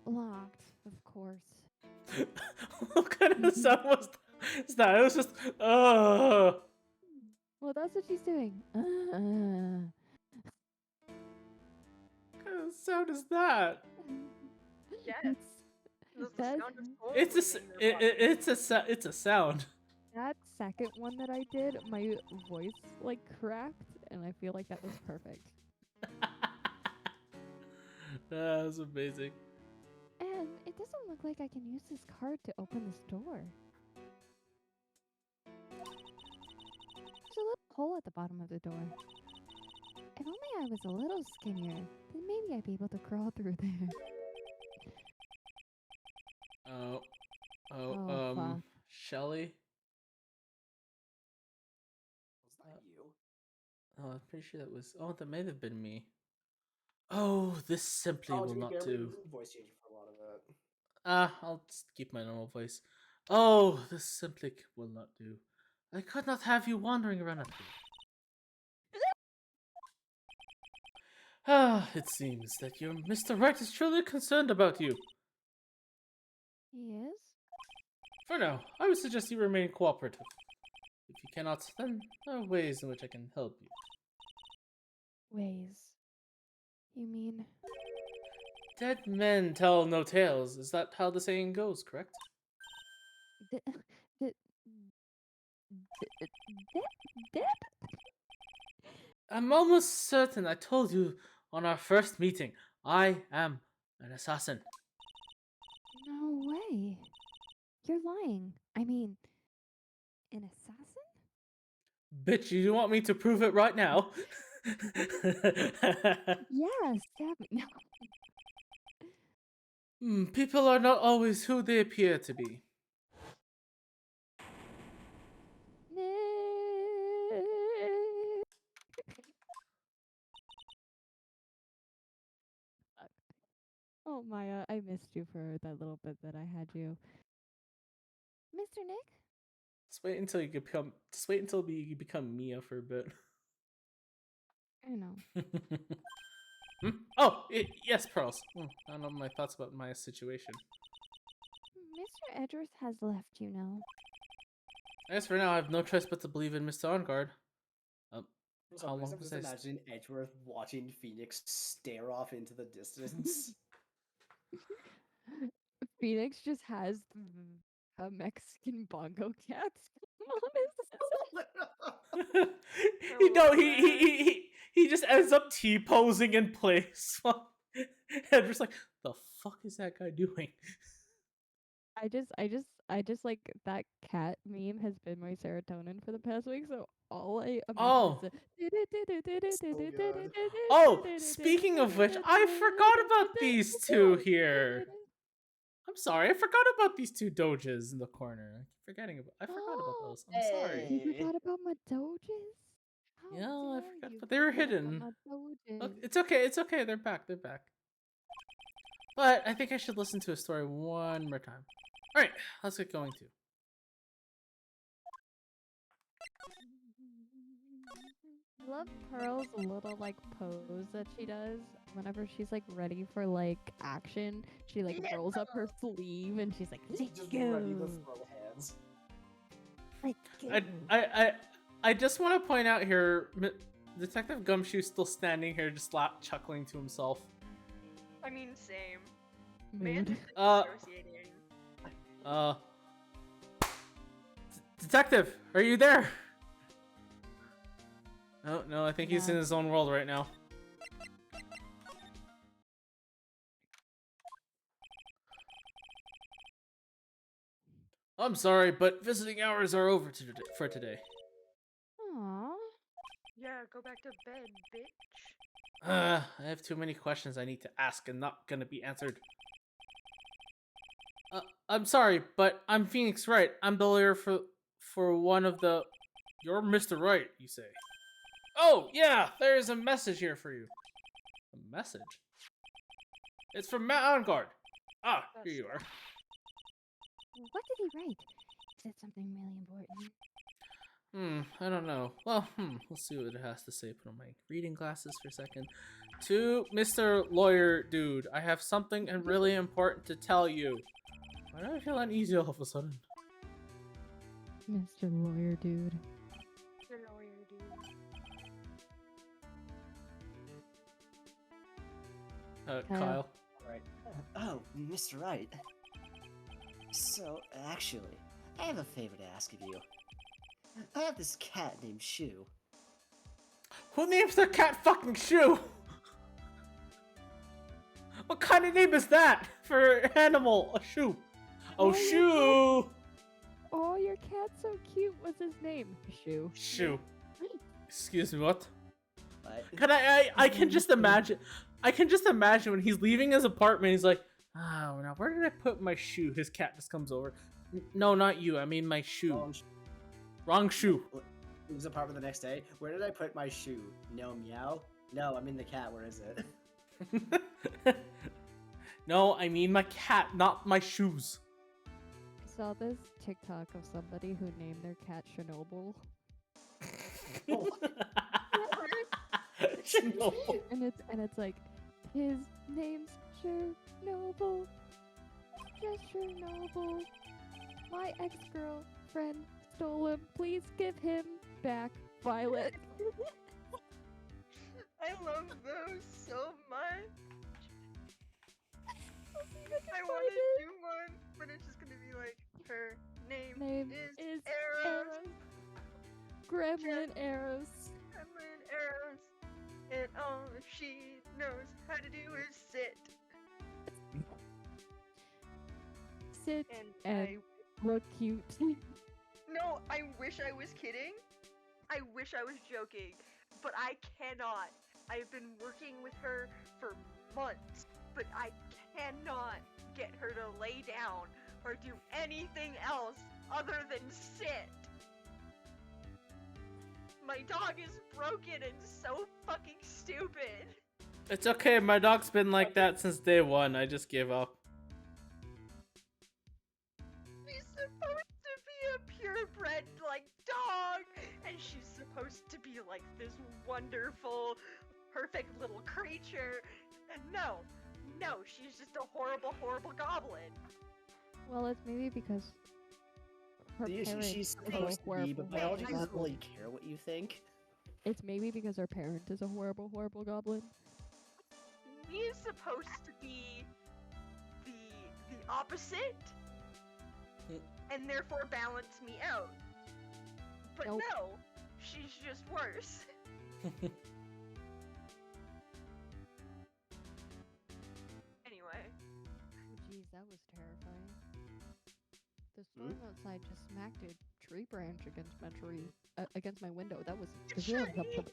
Locked, of course. What kind of sound was that? It was just Well, that's what she's doing. What kind of sound is that? Yes. This is the That's- sound of souls It's leaving their body. it's a sound. That second one that I did, my voice like cracked, and I feel like that was perfect. That was amazing. And it doesn't look like I can use this card to open this door. There's a little hole at the bottom of the door. If only I was a little skinnier, then maybe I'd be able to crawl through there. Oh, fuck. Shelly. Was that you? Oh, I'm pretty sure that was. Oh, that may have been me. Oh, this simply will to be not fair, we do. used voice changing for a lot of it. I'll just keep my normal voice. Oh, this simply will not do. I could not have you wandering around at me. It seems that your Mr. Right is truly concerned about you. He is? For now, I would suggest you remain cooperative. If you cannot, then there are ways in which I can help you. Ways. You mean? Dead men tell no tales. Is that how the saying goes, correct? Dead? I'm almost certain I told you on our first meeting. I am an assassin. No way. You're lying. I mean, an assassin? Bitch, you want me to prove it right now? Yeah, stab me. No. People are not always who they appear to be. Oh, Maya, I missed you for that little bit that I had you. Mr. Nick? Just wait until you become. Just wait until you become Mia for a bit. I know. Oh, yes, Pearls. I don't know my thoughts about Maya's situation. Mr. Edgeworth has left, you know. I guess for now I have no choice but to believe in Mr. Ongard. For some How reason, long I'm was just I? imagining Edgeworth watching Phoenix stare off into the distance. Phoenix just has a Mexican bongo cat on his You know, he, Hilarious. he he he he just ends up T-posing in place. And just like, the fuck is that guy doing? I just like that cat meme has been my serotonin for the past week. So all I imagine Oh, is So good. oh. Speaking of which, I forgot about these two here. I'm sorry, I forgot about these two doges in the corner. I keep forgetting about. I forgot about those. I'm sorry. You Hey. forgot about my doges? How Yeah, I dare forgot, you but they were forget about hidden. my doges? It's okay. It's okay. They're back. They're back. But I think I should listen to a story one more time. All right, let's get going to. I love Pearl's little like pose that she does whenever she's like ready for like action. She like rolls up her sleeve and she's like, "Let's Just go, ready to throw hands. let's go." I just want to point out here, Detective Gumshoe's still standing here, just chuckling to himself. I mean, same. Mood. Man, Uh, associating. Detective, are you there? Oh no, I think he's in his own world right now. I'm sorry, but visiting hours are over for today. Aww. Yeah, go back to bed, bitch. I have too many questions I need to ask and not gonna be answered. I'm sorry, but I'm Phoenix Wright. I'm the lawyer for one of the. You're Mr. Wright, you say. Oh yeah, there is a message here for you. A message? It's from Matt Ongard. Ah, here you are. What did he write? He said something really important. I don't know. Well, let's see what it has to say. Put on my reading glasses for a second. To Mr. Lawyer Dude, I have something really important to tell you. Why do I feel uneasy all of a sudden? Mr. Lawyer Dude. The lawyer, dude. Kyle. Right. Oh, Mr. Wright. So, actually, I have a favor to ask of you. I have this cat named Shu. Who names their cat fucking Shoe? What kind of name is that for an animal? A shoe. Oh, Oh, Shoe. Oh, your cat's so cute. What's his name? Shoe. Shoe. Excuse me, what? But Can I can just imagine. I can just imagine when he's leaving his apartment, he's like, oh, now where did I put my shoe? His cat just comes over. No, not you. I mean my shoe. Wrong shoe. It was apartment the next day. Where did I put my shoe? No, meow? No, I mean the cat. Where is it? No, I mean my cat, not my shoes. I saw this TikTok of somebody who named their cat Chernobyl. Chernobyl. And it's like, his name's Chernobyl. Just Chernobyl. My ex-girlfriend stole him. Please give him back, Violet. I love those so much. I want to do one, but it's just gonna be like, her name is Arrows. Gremlin Arrows. Gremlin Arrows. And all she knows how to do is sit. Sit And and look cute. No, I wish I was kidding. I wish I was joking. But I cannot. I've been working with her for months, but I cannot get her to lay down or do anything else other than sit. My dog is broken and so fucking stupid. It's okay, my dog's been like that since day one. I just gave up. She's supposed to be a purebred, like, dog, and she's supposed to be, like, this wonderful, perfect little creature, and no, she's just a horrible, horrible goblin. Well, it's maybe because her parent She's is supposed a to be, but horrible, biology horrible doesn't really goblin. care what you think. It's maybe because her parent is a horrible, horrible goblin. He's supposed to be the opposite, and therefore balance me out. But Nope. no, she's just worse. Anyway, Jeez, that was terrifying. The storm outside just smacked a tree branch against my window. That was Sure Lamau.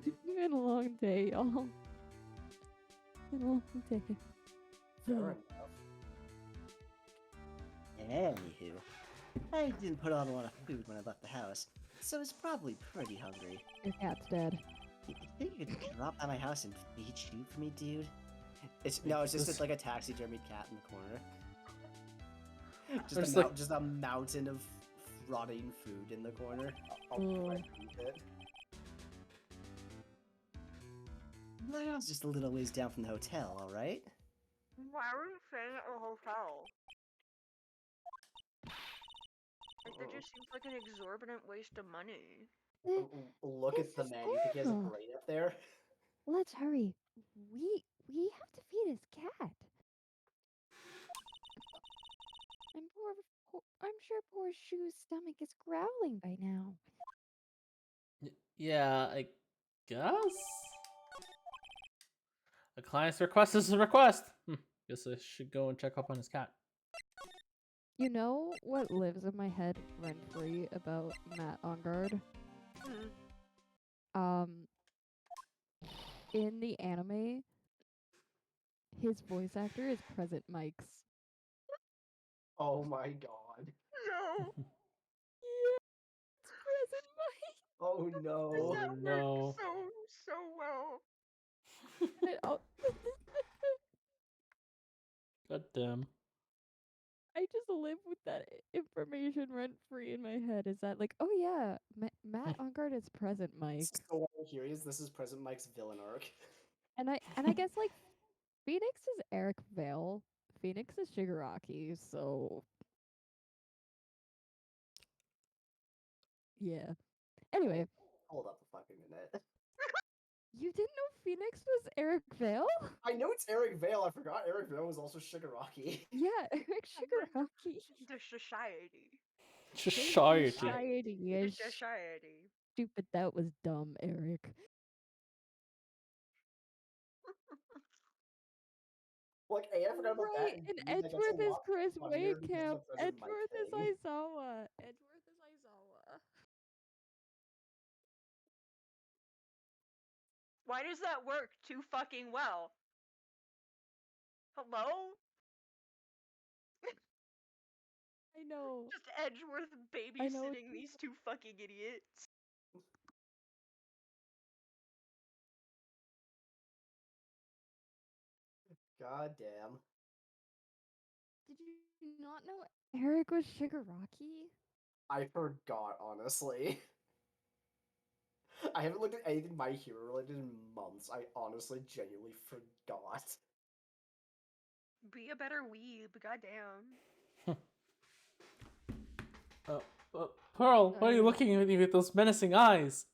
It's been a long day, y'all. It's been a long day. Fair enough. Anywho, I didn't put on a lot of food when I left the house, so I was probably pretty hungry. Your cat's dead. You think you could drop by my house and feed sheep for me, dude? It's just like a taxidermy cat in the corner. Just a mountain of rotting food in the corner. I'll try to eat it. My house just a little ways down from the hotel, alright? Why are you staying at a hotel? Like, that just seems like an exorbitant waste of money. Look This at the is man. You think he has a terrible. parade up there? Let's hurry. We have to feed his cat. I'm sure poor Shu's stomach is growling by now. Yeah, I guess. A client's request is a request. Guess I should go and check up on his cat. You know what lives in my head rent free about Matt on guard? In the anime, his voice actor is Present Mike's. Oh my god. No! Yeah, it's Present Mike. Oh no. That no. works so well. God damn. I just live with that information rent free in my head. Is that like, oh yeah, Matt on guard is Present Mike, So what I'm hearing is this is President Mike's villain arc. and I guess like Phoenix is Eric Vale, Phoenix is Shigaraki, so yeah. Anyway, Hold up a fucking minute. you didn't know Phoenix was Eric Vale? I know it's Eric Vale. I forgot Eric Vale was also Shigaraki. Yeah, Eric Shigaraki. The society. Society. Society The is society. stupid. That was dumb, Eric. Like, hey, I forgot about that. Right, and Edgeworth is Chris Waitcamp. Edgeworth is Mike. Aizawa. Edgeworth is Aizawa. Why does that work too fucking well? Hello? I know. Just Edgeworth babysitting these two fucking idiots. God damn. Did you not know Eric was Shigaraki? I forgot, honestly. I haven't looked at anything My Hero related in months. I honestly genuinely forgot. Be a better weeb, goddamn. Pearl, why are you looking at me with those menacing eyes?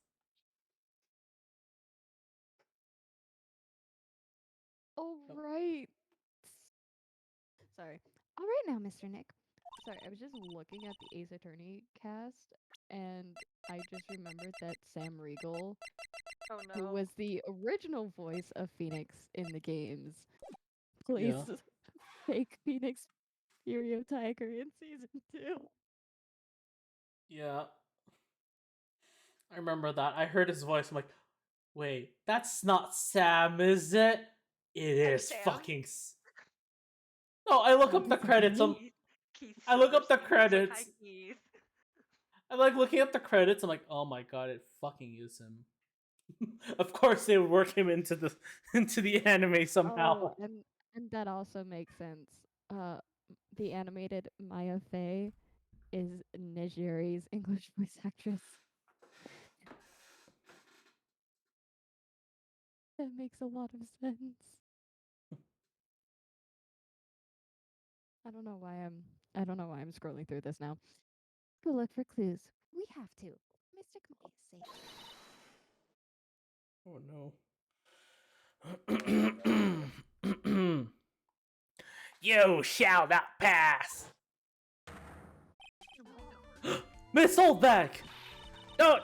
Oh, right. Sorry. All right now, Mr. Nick. Sorry, I was just looking at the Ace Attorney cast, and I just remembered that Sam Riegel, who was the original voice of Phoenix in the games, plays fake Phoenix Furio Tiger in season 2. Yeah. I remember that. I heard his voice. I'm like, wait, that's not Sam, is it? It is fucking. No, I look up the credits. I look up the credits. I'm like looking at the credits. I'm like, oh my god, it fucking is him. Of course, they would work him into the anime somehow. Oh, and that also makes sense. The animated Maya Fey is Nigeri's English voice actress. That makes a lot of sense. I don't know why I'm scrolling through this now. Go look for clues. We have to. Mr. Maya's sake. Oh no. You shall not pass! Miss Oldback! Don't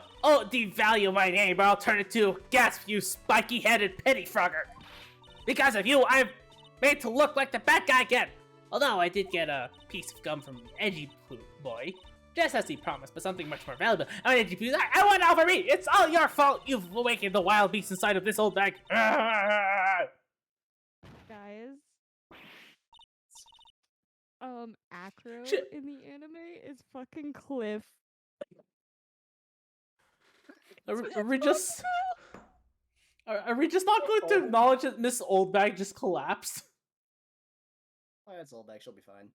devalue my name, or I'll turn it to gasp, you spiky-headed pettifrogger! Because of you, I'm made to look like the bad guy again! Although I did get a piece of gum from Edgy Boy, just as he promised, but something much more valuable. Edgy Poo, I want over me! It's all your fault! You've awakened the wild beast inside of this old bag! Guys. Acro Shit. in the anime is fucking Cliff. Are we just not going to acknowledge that Miss Oldbag just collapsed? Oh, that's old back. She'll be fine.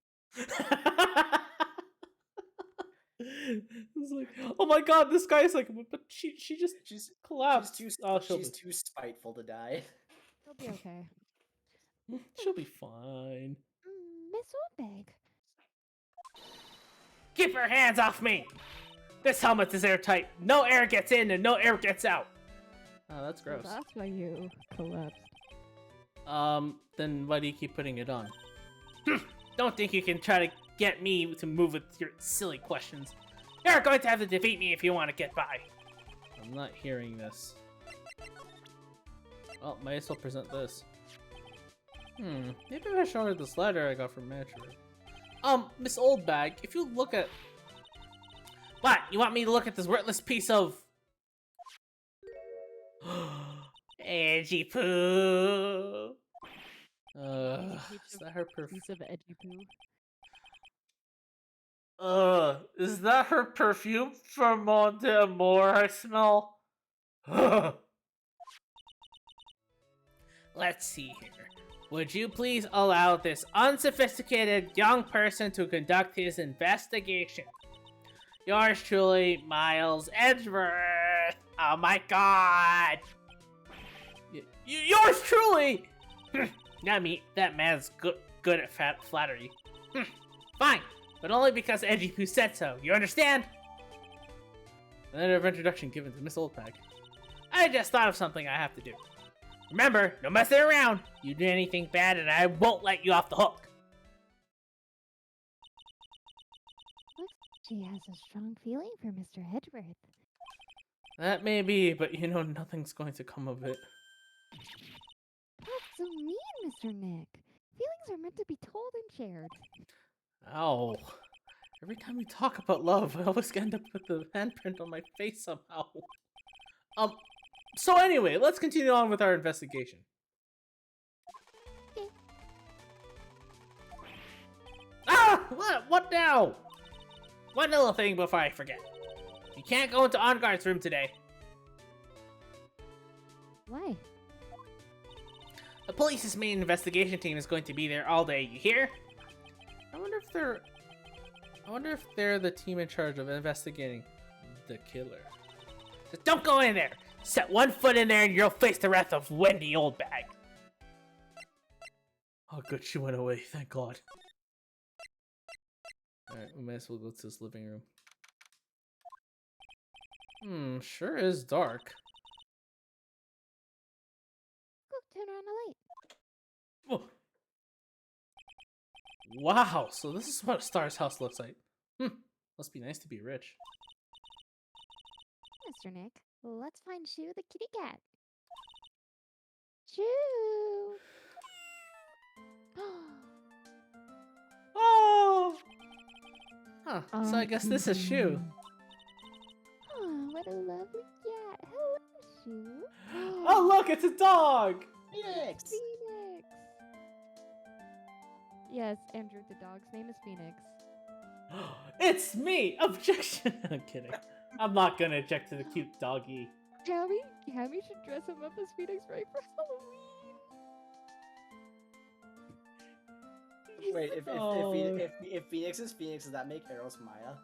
It's like, oh my god, this guy's like, but she just collapsed. She's She's too spiteful to die. She'll be okay. She'll be fine. Miss Oldbag. Keep your hands off me! This helmet is airtight. No air gets in and no air gets out. Oh, that's gross. So that's why you collapsed. Then why do you keep putting it on? Don't think you can try to get me to move with your silly questions. You're going to have to defeat me if you want to get by. I'm not hearing this. Well, might as well present this. Maybe if I show her this letter I got from Metro. Miss Oldbag, if you look at... What? You want me to look at this worthless piece of... Edgy poo! Is that her perfume? Piece of edgy poo. Is that her perfume from Mon d'Amour I smell? Let's see here. Would you please allow this unsophisticated young person to conduct his investigation? Yours truly, Miles Edgeworth. Oh my god. Yours truly! Not me. That man's good at flattery. Fine, but only because Edgy Poo said so. You understand? Letter of introduction given to Miss Oldbag. I just thought of something I have to do. Remember, no messing around. You do anything bad and I won't let you off the hook. Looks like she has a strong feeling for Mr. Edgeworth. That may be, but you know nothing's going to come of it. That's so mean, Mr. Nick. Feelings are meant to be told and shared. Ow. Every time we talk about love, I always end up with the handprint on my face somehow. So anyway, let's continue on with our investigation. Ah! What now? One little thing before I forget. You can't go into On Guard's room today. Why? The police's main investigation team is going to be there all day, you hear? I wonder if they're the team in charge of investigating the killer. Just don't go in there! Set one foot in there and you'll face the wrath of Wendy Oldbag. Oh good, she went away, thank god. Alright, we might as well go to this living room. Sure is dark. Go turn on the light. Whoa. Wow, so this is what Star's house looks like. Must be nice to be rich. Mr. Nick, let's find Shoo the kitty cat. Shoo! Oh! Huh, so I guess this is Shoo. Oh, what a lovely cat. Hello, Shoo. Oh look, it's a dog! Phoenix! Phoenix! Yes, Andrew, the dog's name is Phoenix. It's me! Objection! I'm kidding. I'm not gonna object to the cute doggy. Cammy should dress him up as Phoenix Wright for Halloween. Wait, Oh. if Phoenix is Phoenix, does that make Eros Maya?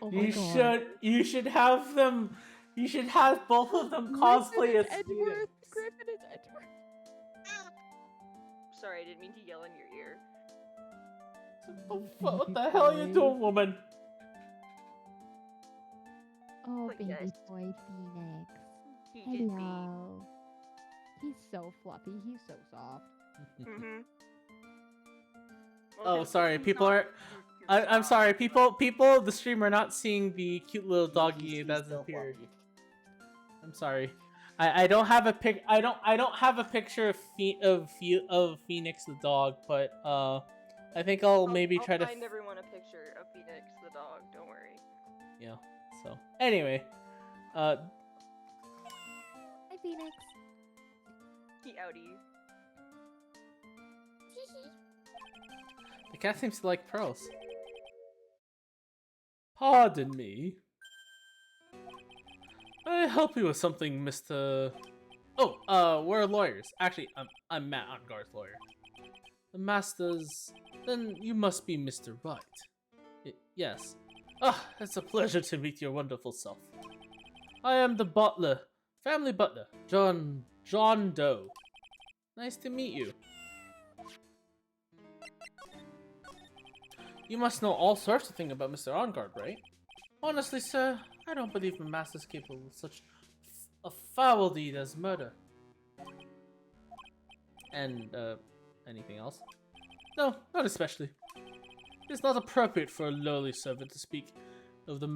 Oh my God. You should have them. You should have both of them cosplay as Edgeworth. Phoenix. Griffin is Edgeworth. Sorry, I didn't mean to yell in your ear. What the hell are you doing, woman? Oh, But baby yes. boy Phoenix. He did be. Hello. He's so fluffy. He's so soft. Mm-hmm. Oh, sorry. People are. I'm sorry. People. The stream are not seeing the cute little doggy He's that's still appeared. fluffy. I'm sorry. I don't have a pic. I don't have a picture of Phoenix the dog, but I think I'll maybe try to find everyone a picture of Phoenix the dog. Don't worry. yeah. So anyway, Hi, Phoenix. He outie. the cat seems to like pearls. Pardon me. May I help you with something, Mr. Oh, we're lawyers. Actually, I'm Matt Ongar's lawyer. The Masters. Then you must be Mr. Wright. Yes. Ah, it's a pleasure to meet your wonderful self. I am the butler, family butler, John Doe. Nice to meet you. You must know all sorts of things about Mr. Onguard, right? Honestly, sir, I don't believe my master's capable of such a foul deed as murder. And, anything else? No, not especially. It's not appropriate for a lowly servant to speak of the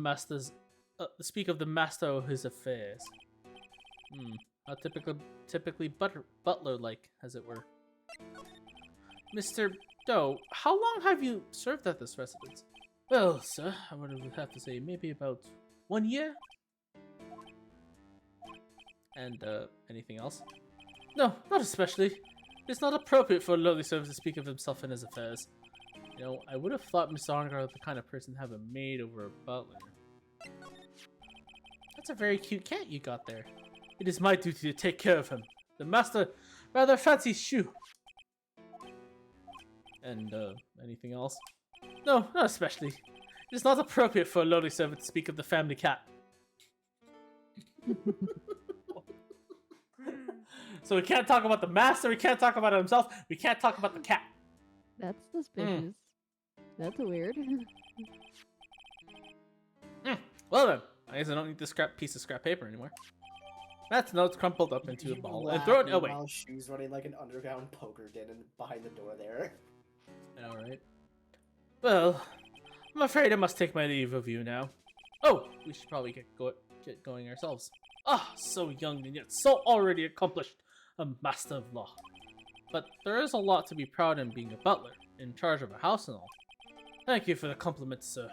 master of his affairs. How typically butler-like, as it were. Mr. Doe, how long have you served at this residence? Well, sir, I would have to say maybe about 1 year. And, anything else? No, not especially. It's not appropriate for a lowly servant to speak of himself and his affairs. You know, I would have thought Mr. Ongar was the kind of person to have a maid over a butler. That's a very cute cat you got there. It is my duty to take care of him. The master rather fancies shoe. And, anything else? No, not especially. It is not appropriate for a lowly servant to speak of the family cat. So we can't talk about the master, we can't talk about himself, we can't talk about the cat. That's suspicious. That's weird. Well then, I guess I don't need this piece of scrap paper anymore. That's notes crumpled up into a ball and throw it away. While she's running like an underground poker den and behind the door there. Alright. Well, I'm afraid I must take my leave of you now. Oh, we should probably get going ourselves. Ah, so young and yet so already accomplished, a master of law. But there is a lot to be proud in being a butler, in charge of a house and all. Thank you for the compliment, sir.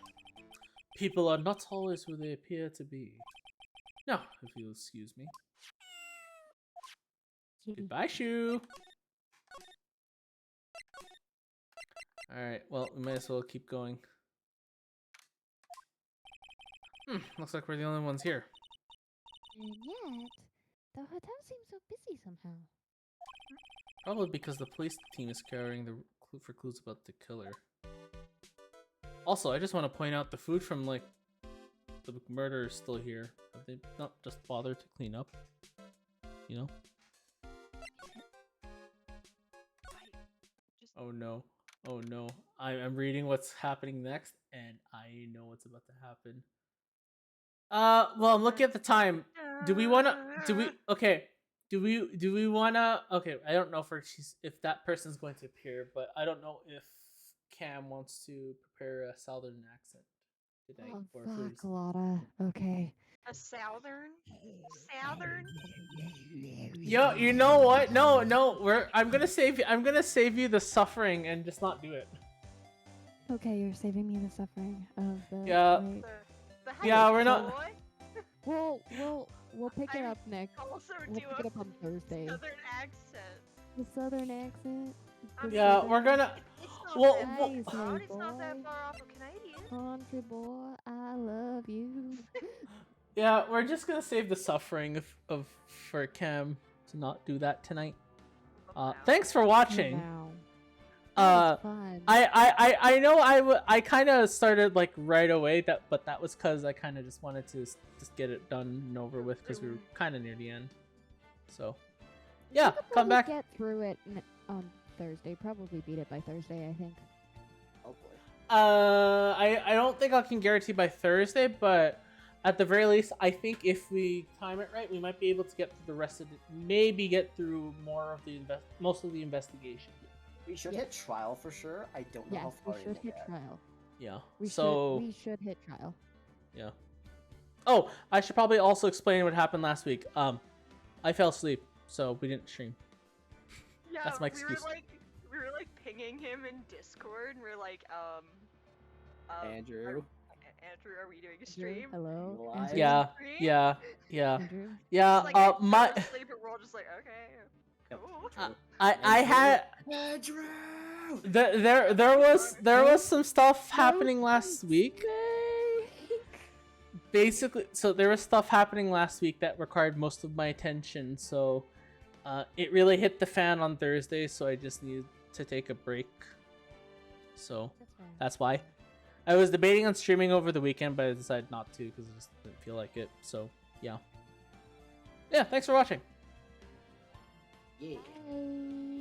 People are not always who they appear to be. Now, if you'll excuse me. Goodbye, Shoo! Alright, well, we might as well keep going. Looks like we're the only ones here. And yet, the hotel seems so busy somehow. Probably because the police team is scouring the for clues about the killer. Also, I just want to point out the food from, like, the murder is still here. Have they not just bothered to clean up? You know? Oh no. Oh no. I'm reading what's happening next, and I know what's about to happen. Well, I'm looking at the time. Do we wanna okay. Do we wanna okay, I don't know if that person's going to appear, but I don't know if Cam wants to prepare a southern accent today Oh, or fuck, Lotta. Okay. A southern? Yo, you know what? No, I'm gonna save you the suffering and just not do it. Okay, you're saving me the suffering of the. Yeah. Wait. Yeah, we're not- We'll pick it I up next. Also We'll do pick it up on Thursday. southern accent. The southern accent. I'm Yeah, southern- we're gonna It's not not Well, that well- Nice, far. hey It's not that boy. far off of Canadian. Country boy, I love you. Yeah, we're just gonna save the suffering of for Cam to not do that tonight. Thanks for watching. Now. Uh, Fun. I know I kind of started like right away, but that was because I kind of just wanted to just get it done and over with because we were kind of near the end. So yeah, We could come probably back. Get through it on Thursday. Probably beat it by Thursday, I think. Hopefully. I don't think I can guarantee by Thursday, but at the very least, I think if we time it right, we might be able to get through the rest of it. Maybe get through more of the most of the investigation. We should Yeah. hit trial for sure. I don't know Yes, how we far should we'll hit get. trial. Yeah. We so should hit trial. yeah. Oh, I should probably also explain what happened last week. I fell asleep, so we didn't stream. Yeah, That's my excuse. We were like pinging him in Discord, and we're like, Andrew. Andrew, are we doing a Andrew, stream? hello. You alive? Andrew? Yeah, Stream? yeah, yeah, Andrew? yeah. Like, I My fell asleep, and we're all just like, okay, Yep, cool. true. I had Andrew. there was some stuff happening last week. Basically, so there was stuff happening last week that required most of my attention, so it really hit the fan on Thursday, so I just needed to take a break. So that's why. I was debating on streaming over the weekend, but I decided not to because I just didn't feel like it. So yeah. Yeah, thanks for watching. Yeah. Bye.